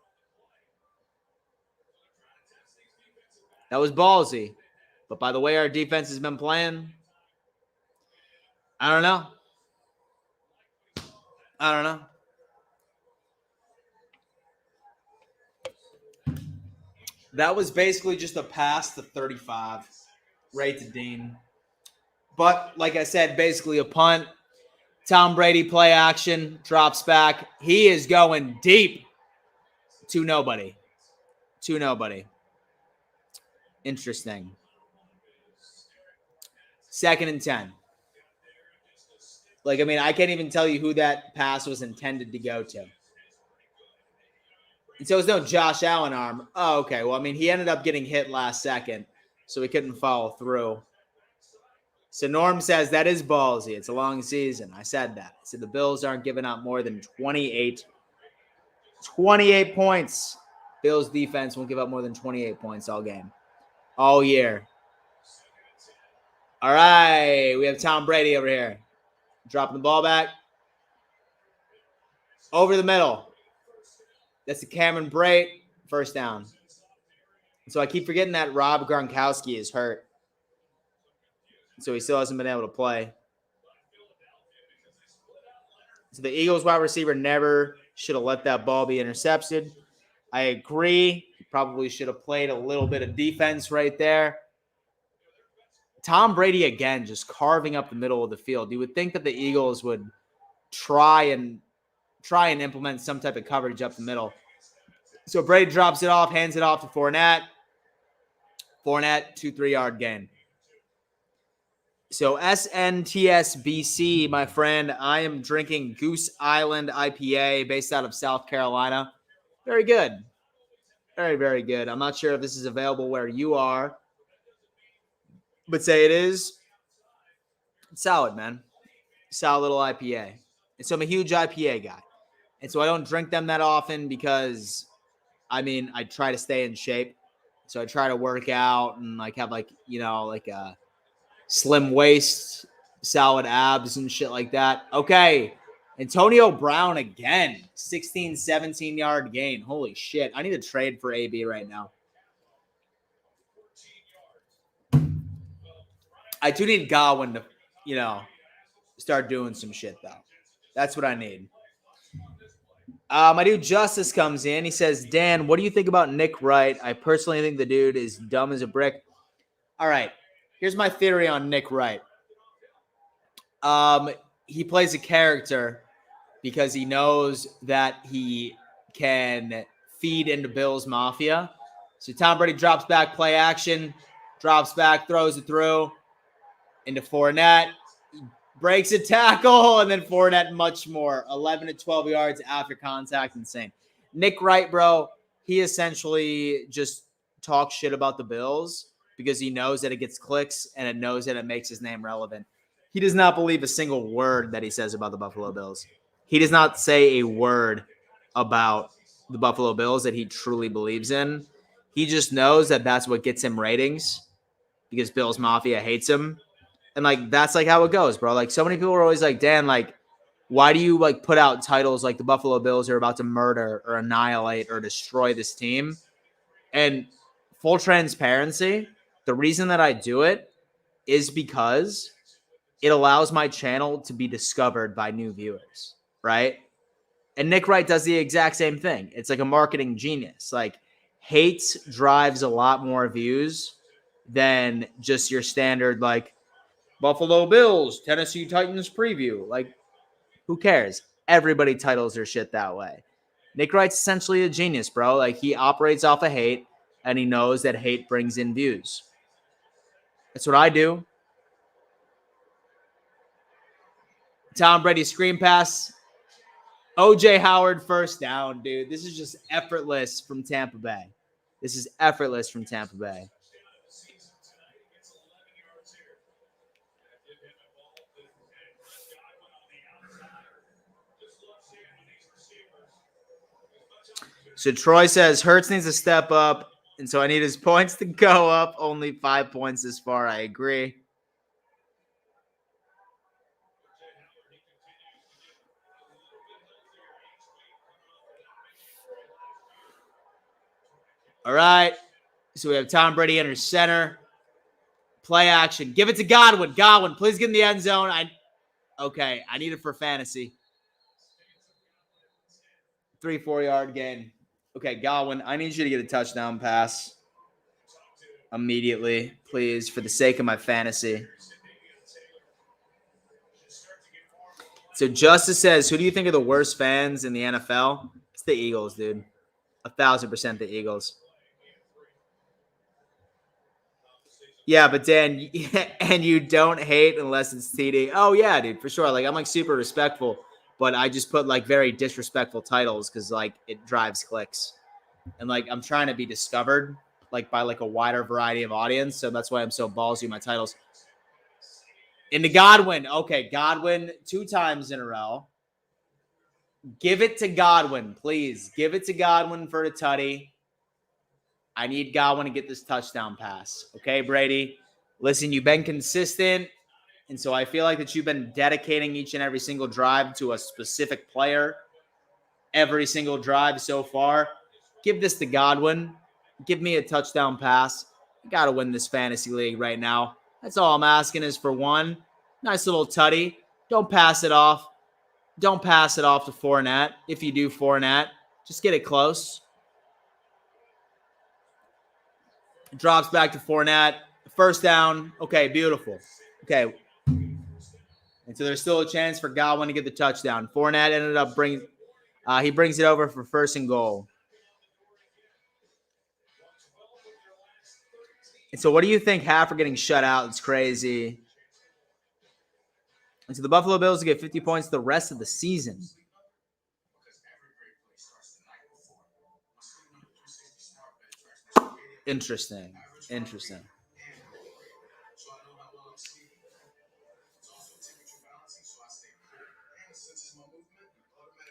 That was ballsy. But by the way our defense has been playing, I don't know. That was basically just a pass to 35, right to Dean. But like I said, basically a punt. Tom Brady play action, drops back. He is going deep to nobody. To nobody. Interesting. 2nd and 10. Like, I mean, I can't even tell you who that pass was intended to go to. And so it was no Josh Allen arm. Oh, okay. Well, I mean, he ended up getting hit last second, so he couldn't follow through. So Norm says that is ballsy. It's a long season. I said that. I said the Bills aren't giving up more than 28 points. Bills defense won't give up more than 28 points all game. All year. All right. We have Tom Brady over here. Dropping the ball back. Over the middle. That's the Cameron Brate. First down. So I keep forgetting that Rob Gronkowski is hurt. So he still hasn't been able to play. So the Eagles wide receiver never should have let that ball be intercepted. I agree. He probably should have played a little bit of defense right there. Tom Brady, again, just carving up the middle of the field. You would think that the Eagles would try and implement some type of coverage up the middle. So Brady drops it off, hands it off to Fournette. Fournette, 2-3 yard gain. So SNTSBC, my friend, I am drinking Goose Island IPA based out of South Carolina. Very good. Very, very good. I'm not sure if this is available where you are, but say it is. It's solid, man. Solid little IPA. And so I'm a huge IPA guy. And so I don't drink them that often because, I mean, I try to stay in shape. So I try to work out and like have like, you know, like a slim waist, solid abs and shit like that. Okay. Antonio Brown again. 16, 17 yard gain. Holy shit. I need to trade for AB right now. I do need Godwin to, you know, start doing some shit though. That's what I need. My dude Justice comes in. He says, Dan, what do you think about Nick Wright? I personally think the dude is dumb as a brick. All right. Here's my theory on Nick Wright. He plays a character because he knows that he can feed into Bill's Mafia. So Tom Brady drops back, play action, drops back, throws it through into Fournette. Breaks a tackle, and then Fournette much more. 11 to 12 yards after contact. Insane. Nick Wright, bro, he essentially just talks shit about the Bills because he knows that it gets clicks and it knows that it makes his name relevant. He does not believe a single word that he says about the Buffalo Bills. He does not say a word about the Buffalo Bills that he truly believes in. He just knows that that's what gets him ratings because Bills Mafia hates him. And, like, that's, like, how it goes, bro. Like, so many people are always like, Dan, like, why do you, like, put out titles like the Buffalo Bills are about to murder or annihilate or destroy this team? And full transparency, the reason that I do it is because it allows my channel to be discovered by new viewers, right? And Nick Wright does the exact same thing. It's like a marketing genius. Like, hate drives a lot more views than just your standard, like, Buffalo Bills, Tennessee Titans preview. Like, who cares? Everybody titles their shit that way. Nick Wright's essentially a genius, bro. Like, he operates off of hate, and he knows that hate brings in views. That's what I do. Tom Brady screen pass. OJ Howard first down, dude. This is just effortless from Tampa Bay. This is effortless from Tampa Bay. So Troy says Hurts needs to step up, and so I need his points to go up. Only 5 points this far. I agree. All right. So we have Tom Brady under center. Play action. Give it to Godwin. Godwin, please get in the end zone. I need it for fantasy. 3-4 yard gain. Okay, Godwin, I need you to get a touchdown pass immediately, please, for the sake of my fantasy. So Justice says, who do you think are the worst fans in the NFL? It's the Eagles, dude. 1,000% the Eagles. Yeah, but Dan, and you don't hate unless it's TD. Oh, yeah, dude, for sure. Like, I'm, like, super respectful, but I just put, like, very disrespectful titles because, like, it drives clicks. And, like, I'm trying to be discovered, like, by, like, a wider variety of audience, so that's why I'm so ballsy with my titles. Into Godwin. Okay, Godwin 2 times in a row. Give it to Godwin, please. Give it to Godwin for a tutty. I need Godwin to get this touchdown pass. Okay, Brady? Listen, you've been consistent, and so I feel like that you've been dedicating each and every single drive to a specific player, every single drive so far. Give this to Godwin. Give me a touchdown pass. I got to win this fantasy league right now. That's all I'm asking is for one. Nice little tutty. Don't pass it off. Don't pass it off to Fournette. If you do Fournette, just get it close. Drops back to Fournette. First down. Okay, beautiful. Okay. And so there's still a chance for Godwin to get the touchdown. Fournette ended up he brings it over for 1st and goal. And so what do you think half are getting shut out? It's crazy. And so the Buffalo Bills get 50 points the rest of the season. Interesting.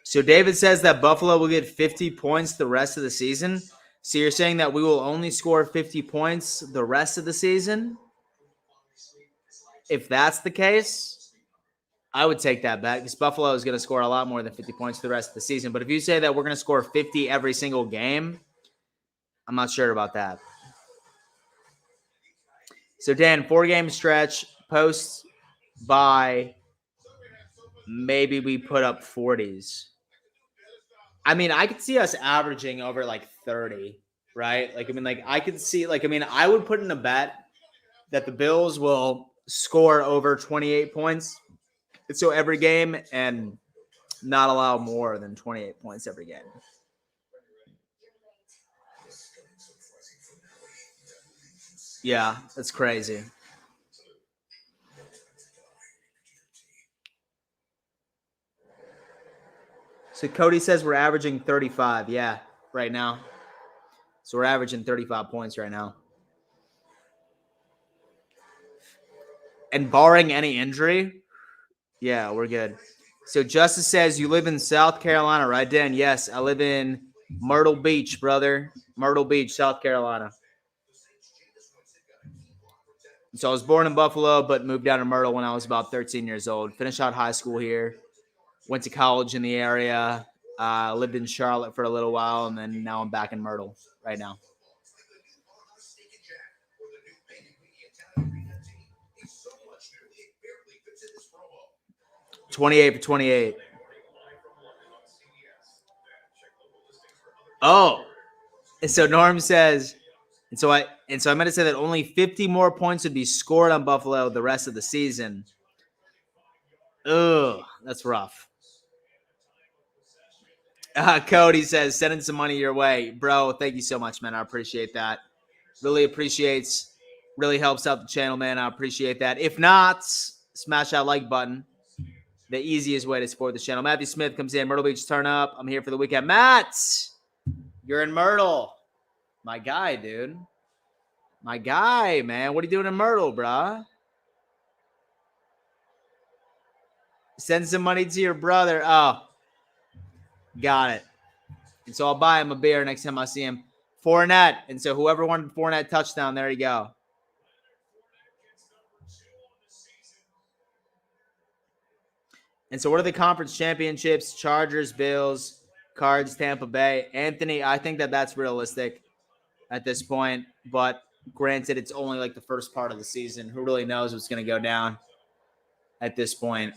So David says that Buffalo will get 50 points the rest of the season. So you're saying that we will only score 50 points the rest of the season? If that's the case, I would take that bet because Buffalo is going to score a lot more than 50 points the rest of the season. But if you say that we're going to score 50 every single game, I'm not sure about that. So, Dan, 4-game stretch, post by maybe we put up 40s. I mean, I could see us averaging over like 30, right? I could see, I would put in a bet that the Bills will score over 28 points. So every game and not allow more than 28 points every game. Yeah, that's crazy. So Cody says we're averaging 35. Yeah, right now. So we're averaging 35 points right now. And barring any injury, yeah, we're good. So Justice says you live in South Carolina, right, Dan? Yes, I live in Myrtle Beach, brother. Myrtle Beach, South Carolina. So I was born in Buffalo, but moved down to Myrtle when I was about 13 years old. Finished out high school here. Went to college in the area. Lived in Charlotte for a little while, and then now I'm back in Myrtle right now. $28 for $28. Oh, and so Norm says, and so I meant to say that only 50 more points would be scored on Buffalo the rest of the season. Ugh, that's rough. Cody says, sending some money your way. Bro, thank you so much, man. I appreciate that. Really helps out the channel, man. I appreciate that. If not, smash that like button. The easiest way to support the channel. Matthew Smith comes in. Myrtle Beach, turn up. I'm here for the weekend. Matt, you're in Myrtle. My guy, dude. My guy, man. What are you doing in Myrtle, bruh? Send some money to your brother. Oh, got it. And so I'll buy him a beer next time I see him. Fournette. And so whoever wanted Fournette touchdown, there you go. And so what are the conference championships? Chargers, Bills, Cards, Tampa Bay. Anthony, I think that that's realistic at this point. But granted, it's only like the first part of the season. Who really knows what's going to go down at this point?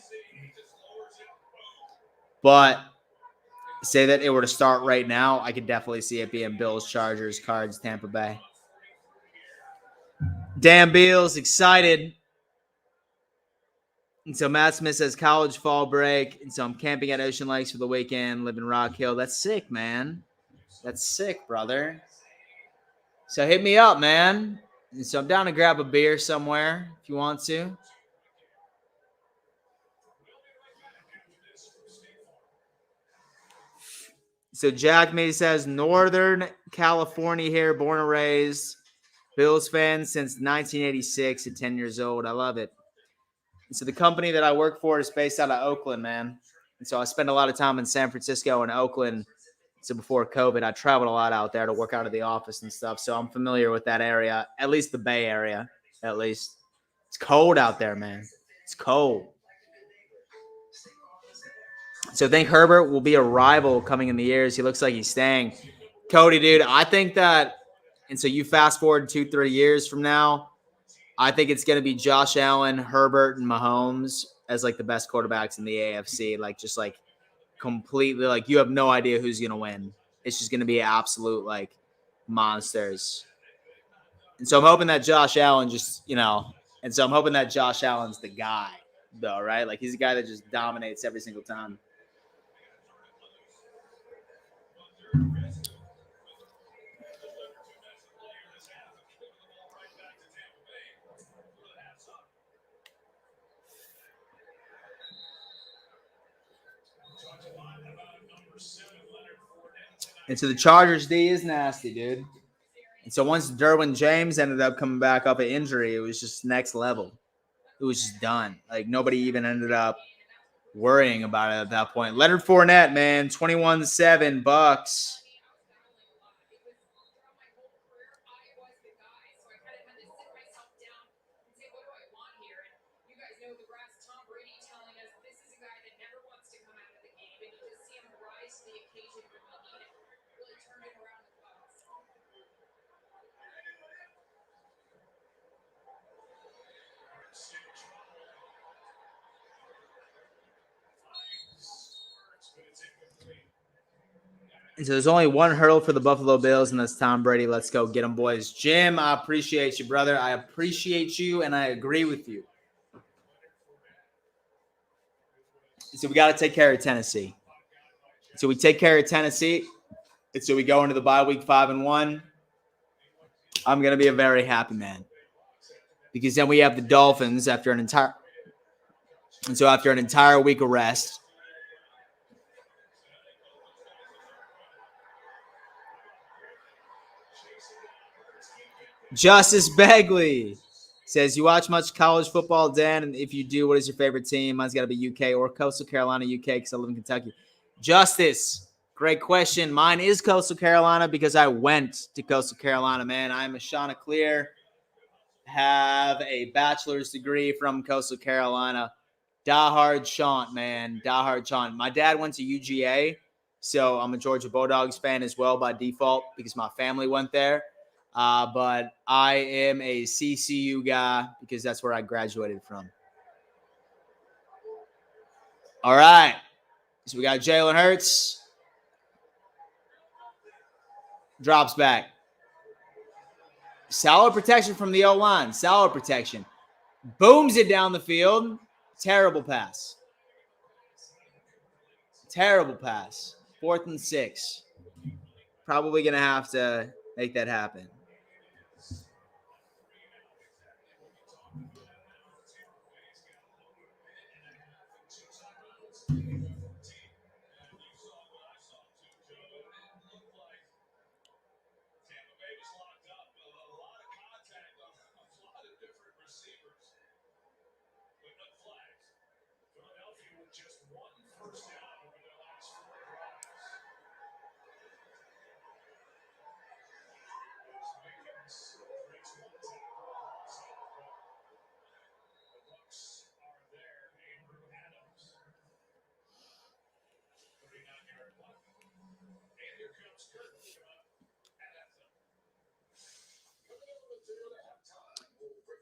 But say that it were to start right now, I could definitely see it being Bills, Chargers, Cards, Tampa Bay. Dan Beals, excited. And so Matt Smith says college fall break. And so I'm camping at Ocean Lakes for the weekend, live in Rock Hill. That's sick, man. That's sick, brother. So hit me up, man. And so I'm down to grab a beer somewhere if you want to. So Jack May says Northern California here, born and raised. Bills fan since 1986 at 10 years old. I love it. And so the company that I work for is based out of Oakland, man. And so I spend a lot of time in San Francisco and Oakland. So before COVID, I traveled a lot out there to work out of the office and stuff. So I'm familiar with that area, at least the Bay Area, at least. It's cold out there, man. It's cold. So I think Herbert will be a rival coming in the years. He looks like he's staying. Cody, dude, I think that, and so you fast forward 2-3 years from now, I think it's going to be Josh Allen, Herbert, and Mahomes as like the best quarterbacks in the AFC. Like just like completely, like you have no idea who's going to win. It's just going to be absolute like monsters. And so I'm hoping that Josh Allen I'm hoping that Josh Allen's the guy, though, right? Like he's the guy that just dominates every single time. And so the Chargers D is nasty, dude. And so once Derwin James ended up coming back off an injury, it was just next level. It was just done. Like nobody even ended up worrying about it at that point. Leonard Fournette, man, 21-7 Bucks. And so there's only one hurdle for the Buffalo Bills, and that's Tom Brady. Let's go get them, boys. Jim, I appreciate you, brother. I appreciate you, and I agree with you. So we got to take care of Tennessee. So we take care of Tennessee. And so we go into the bye week 5-1. I'm going to be a very happy man. Because then we have the Dolphins after an entire week of rest. Justice Begley says, you watch much college football, Dan? And if you do, what is your favorite team? Mine's got to be UK or Coastal Carolina, UK, because I live in Kentucky. Justice, great question. Mine is Coastal Carolina because I went to Coastal Carolina, man. I'm a Chanticleer, have a bachelor's degree from Coastal Carolina. Diehard Chant, man. Diehard Chant. My dad went to UGA, so I'm a Georgia Bulldogs fan as well by default because my family went there. But I am a CCU guy because that's where I graduated from. All right. So we got Jalen Hurts. Drops back. Solid protection from the O-line. Solid protection. Booms it down the field. Terrible pass. Terrible pass. 4th and 6. Probably going to have to make that happen.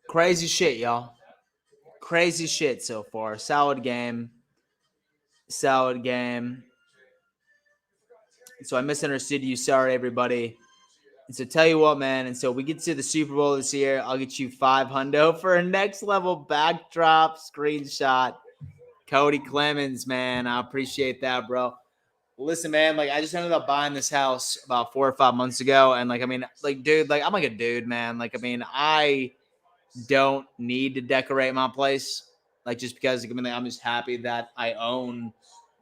Crazy shit, y'all. Crazy shit so far. Solid game. Solid game. So I misunderstood you. Sorry, everybody. And so tell you what, man. And so we get to the Super Bowl this year. I'll get you $500 for a next level backdrop screenshot. Cody Clemens, man. I appreciate that, bro. Listen, man, like I just ended up buying this house about 4 or 5 months ago. And like, I mean, like, dude, like I'm like a dude, man. Like, I mean, I don't need to decorate my place. Like just because like, I mean, like, I'm just happy that I own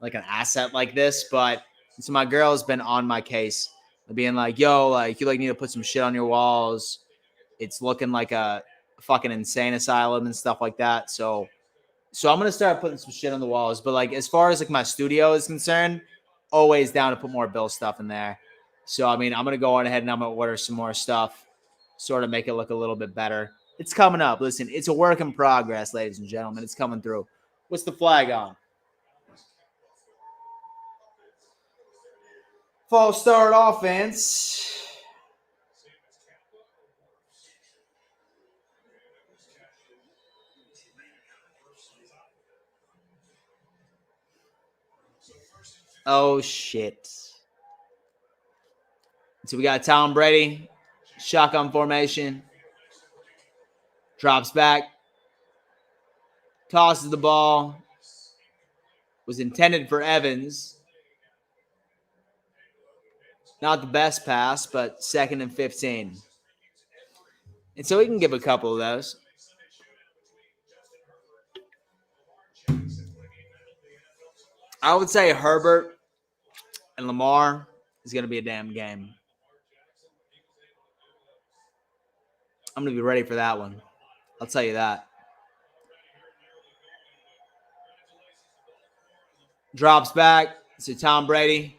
like an asset like this. But so my girl's been on my case, being like, yo, like you like need to put some shit on your walls. It's looking like a fucking insane asylum and stuff like that. So I'm gonna start putting some shit on the walls. But like as far as like my studio is concerned, always down to put more Bill stuff in there. So I mean, I'm gonna go on ahead and I'm gonna order some more stuff, sort of make it look a little bit better. It's coming up. Listen, it's a work in progress, ladies and gentlemen. It's coming through. What's the flag on? False start offense. Oh, shit. So we got Tom Brady, shotgun formation, drops back, tosses the ball, was intended for Evans. Not the best pass, but 2nd and 15. And so we can give a couple of those. I would say Herbert and Lamar is going to be a damn game. I'm going to be ready for that one. I'll tell you that. Drops back. So Tom Brady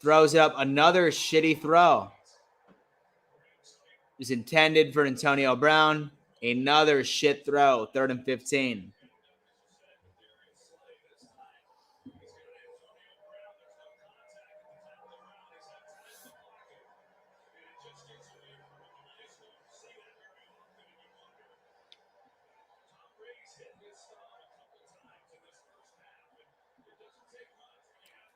throws it up. Another shitty throw. It was intended for Antonio Brown. Another shit throw. 3rd and 15.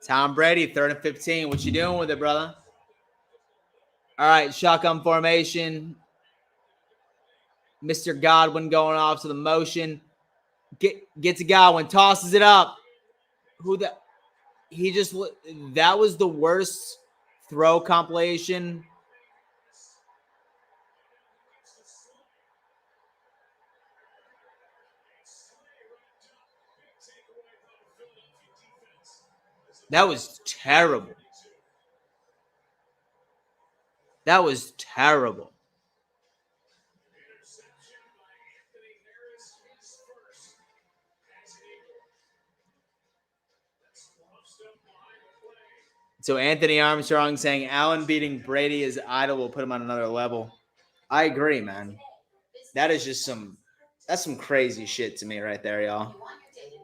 Tom Brady, 3rd and 15. What you doing with it, brother? All right, shotgun formation. Mr. Godwin going off to the motion. Gets to Godwin, tosses it up. That was the worst throw compilation. That was terrible. That was terrible. So Anthony Armstrong saying Allen beating Brady as idol will put him on another level. I agree, man. That's some crazy shit to me right there, y'all.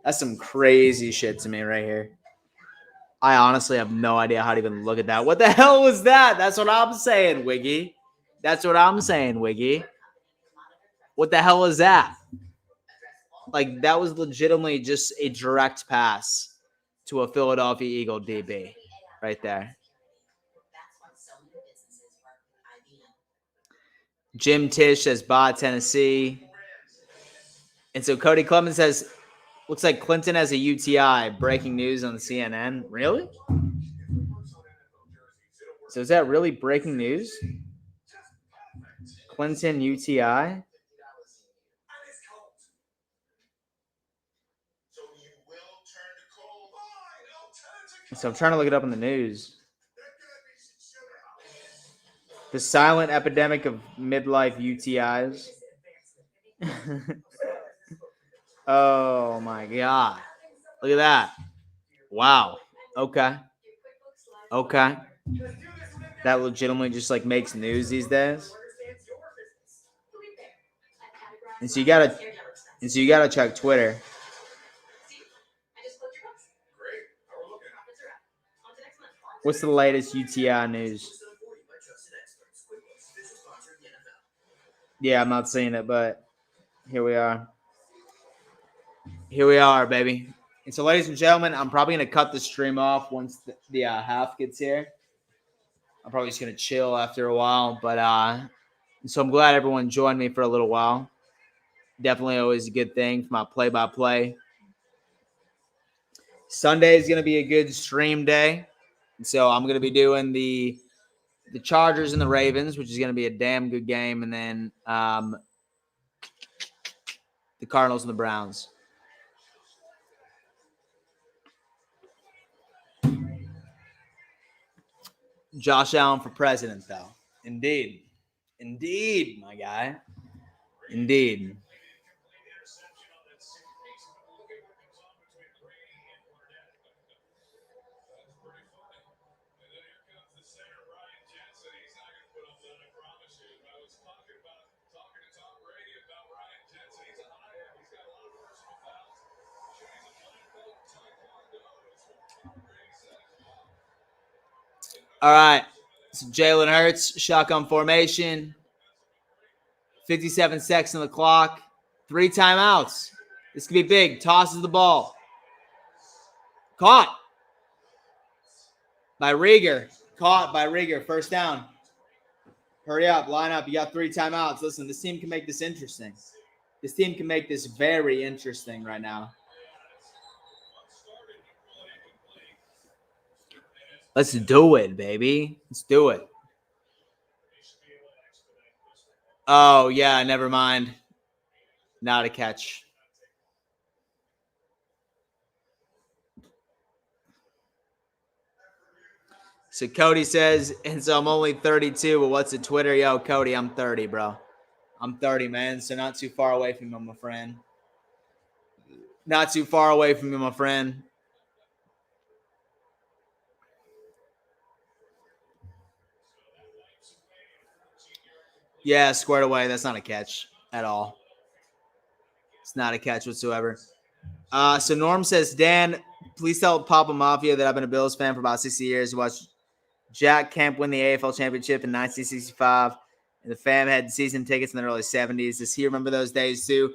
That's some crazy shit to me right here. I honestly have no idea how to even look at that. What the hell was that? That's what I'm saying, Wiggy. That's what I'm saying, Wiggy. What the hell is that? Like, that was legitimately just a direct pass to a Philadelphia Eagle DB right there. Jim Tish says, "Bye, Tennessee." And so Cody Clemens says, "Looks like Clinton has a UTI." Breaking news on CNN. Really? So is that really breaking news? Clinton UTI? So I'm trying to look it up in the news. The silent epidemic of midlife UTIs. Oh my God. Look at that. Wow. Okay. That legitimately just like makes news these days. And so you gotta check Twitter. What's the latest UTI news? Yeah, I'm not seeing it, but here we are. Here we are, baby. And so, ladies and gentlemen, I'm probably going to cut the stream off once the half gets here. I'm probably just going to chill after a while. But so I'm glad everyone joined me for a little while. Definitely always a good thing for my play-by-play. Sunday is going to be a good stream day. And so I'm going to be doing the Chargers and the Ravens, which is going to be a damn good game. And then the Cardinals and the Browns. Josh Allen for president, though. Indeed, my guy. Indeed. All right. So Jalen Hurts, shotgun formation. 57 seconds on the clock. 3 timeouts. This could be big. Tosses the ball. Caught by Rieger. Caught by Rieger. First down. Hurry up. Line up. You got 3 timeouts. Listen, this team can make this interesting. This team can make this very interesting right now. Let's do it, baby. Let's do it. Oh, yeah. Never mind. Not a catch. So Cody says, and so I'm only 32, but what's the Twitter? Yo, Cody, I'm 30, bro. I'm 30, man, so not too far away from you, my friend. Not too far away from you, my friend. Yeah, squared away. That's not a catch at all. It's not a catch whatsoever. So Norm says, Dan, please tell Papa Mafia that I've been a Bills fan for about 60 years. Watched Jack Kemp win the AFL championship in 1965. And the fam had season tickets in the early 70s. Does he remember those days too?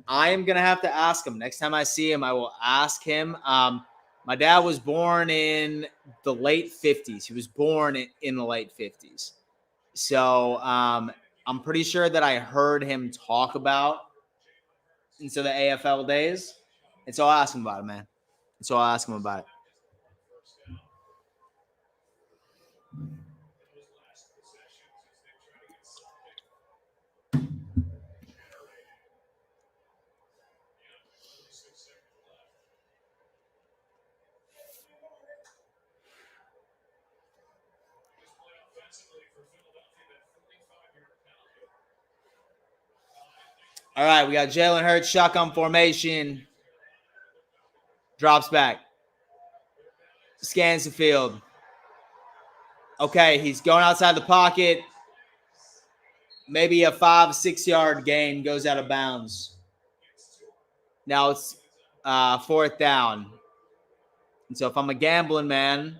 I am going to have to ask him. Next time I see him, I will ask him. My dad was born in the late 50s. He was born in the late 50s. So I'm pretty sure that I heard him talk about the AFL days. And so I'll ask him about it, man. And so I'll ask him about it. All right, we got Jalen Hurts, shotgun formation. Drops back. Scans the field. Okay, he's going outside the pocket. Maybe a 5-6 yard gain goes out of bounds. Now it's 4th down. And so if I'm a gambling man,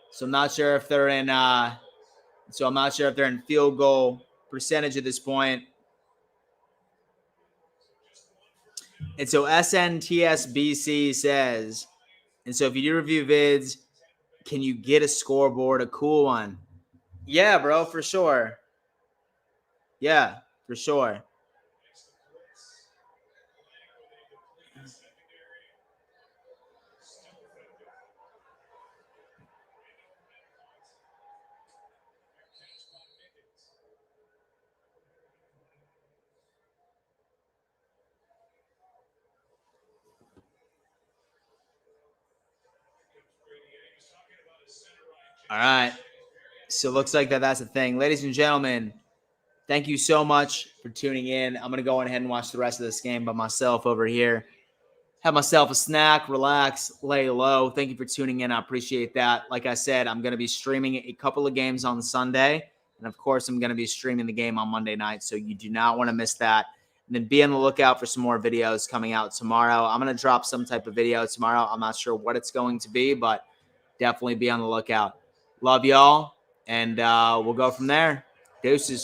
so I'm not sure if they're in field goal percentage at this point. And so SNTSBC says, and so if you do review vids, can you get a scoreboard, a cool one? Yeah, bro, for sure. Yeah, for sure. All right. So it looks like that's the thing. Ladies and gentlemen, thank you so much for tuning in. I'm going to go ahead and watch the rest of this game by myself over here. Have myself a snack, relax, lay low. Thank you for tuning in. I appreciate that. Like I said, I'm going to be streaming a couple of games on Sunday. And, of course, I'm going to be streaming the game on Monday night. So you do not want to miss that. And then be on the lookout for some more videos coming out tomorrow. I'm going to drop some type of video tomorrow. I'm not sure what it's going to be, but definitely be on the lookout. Love y'all. And we'll go from there. Deuces.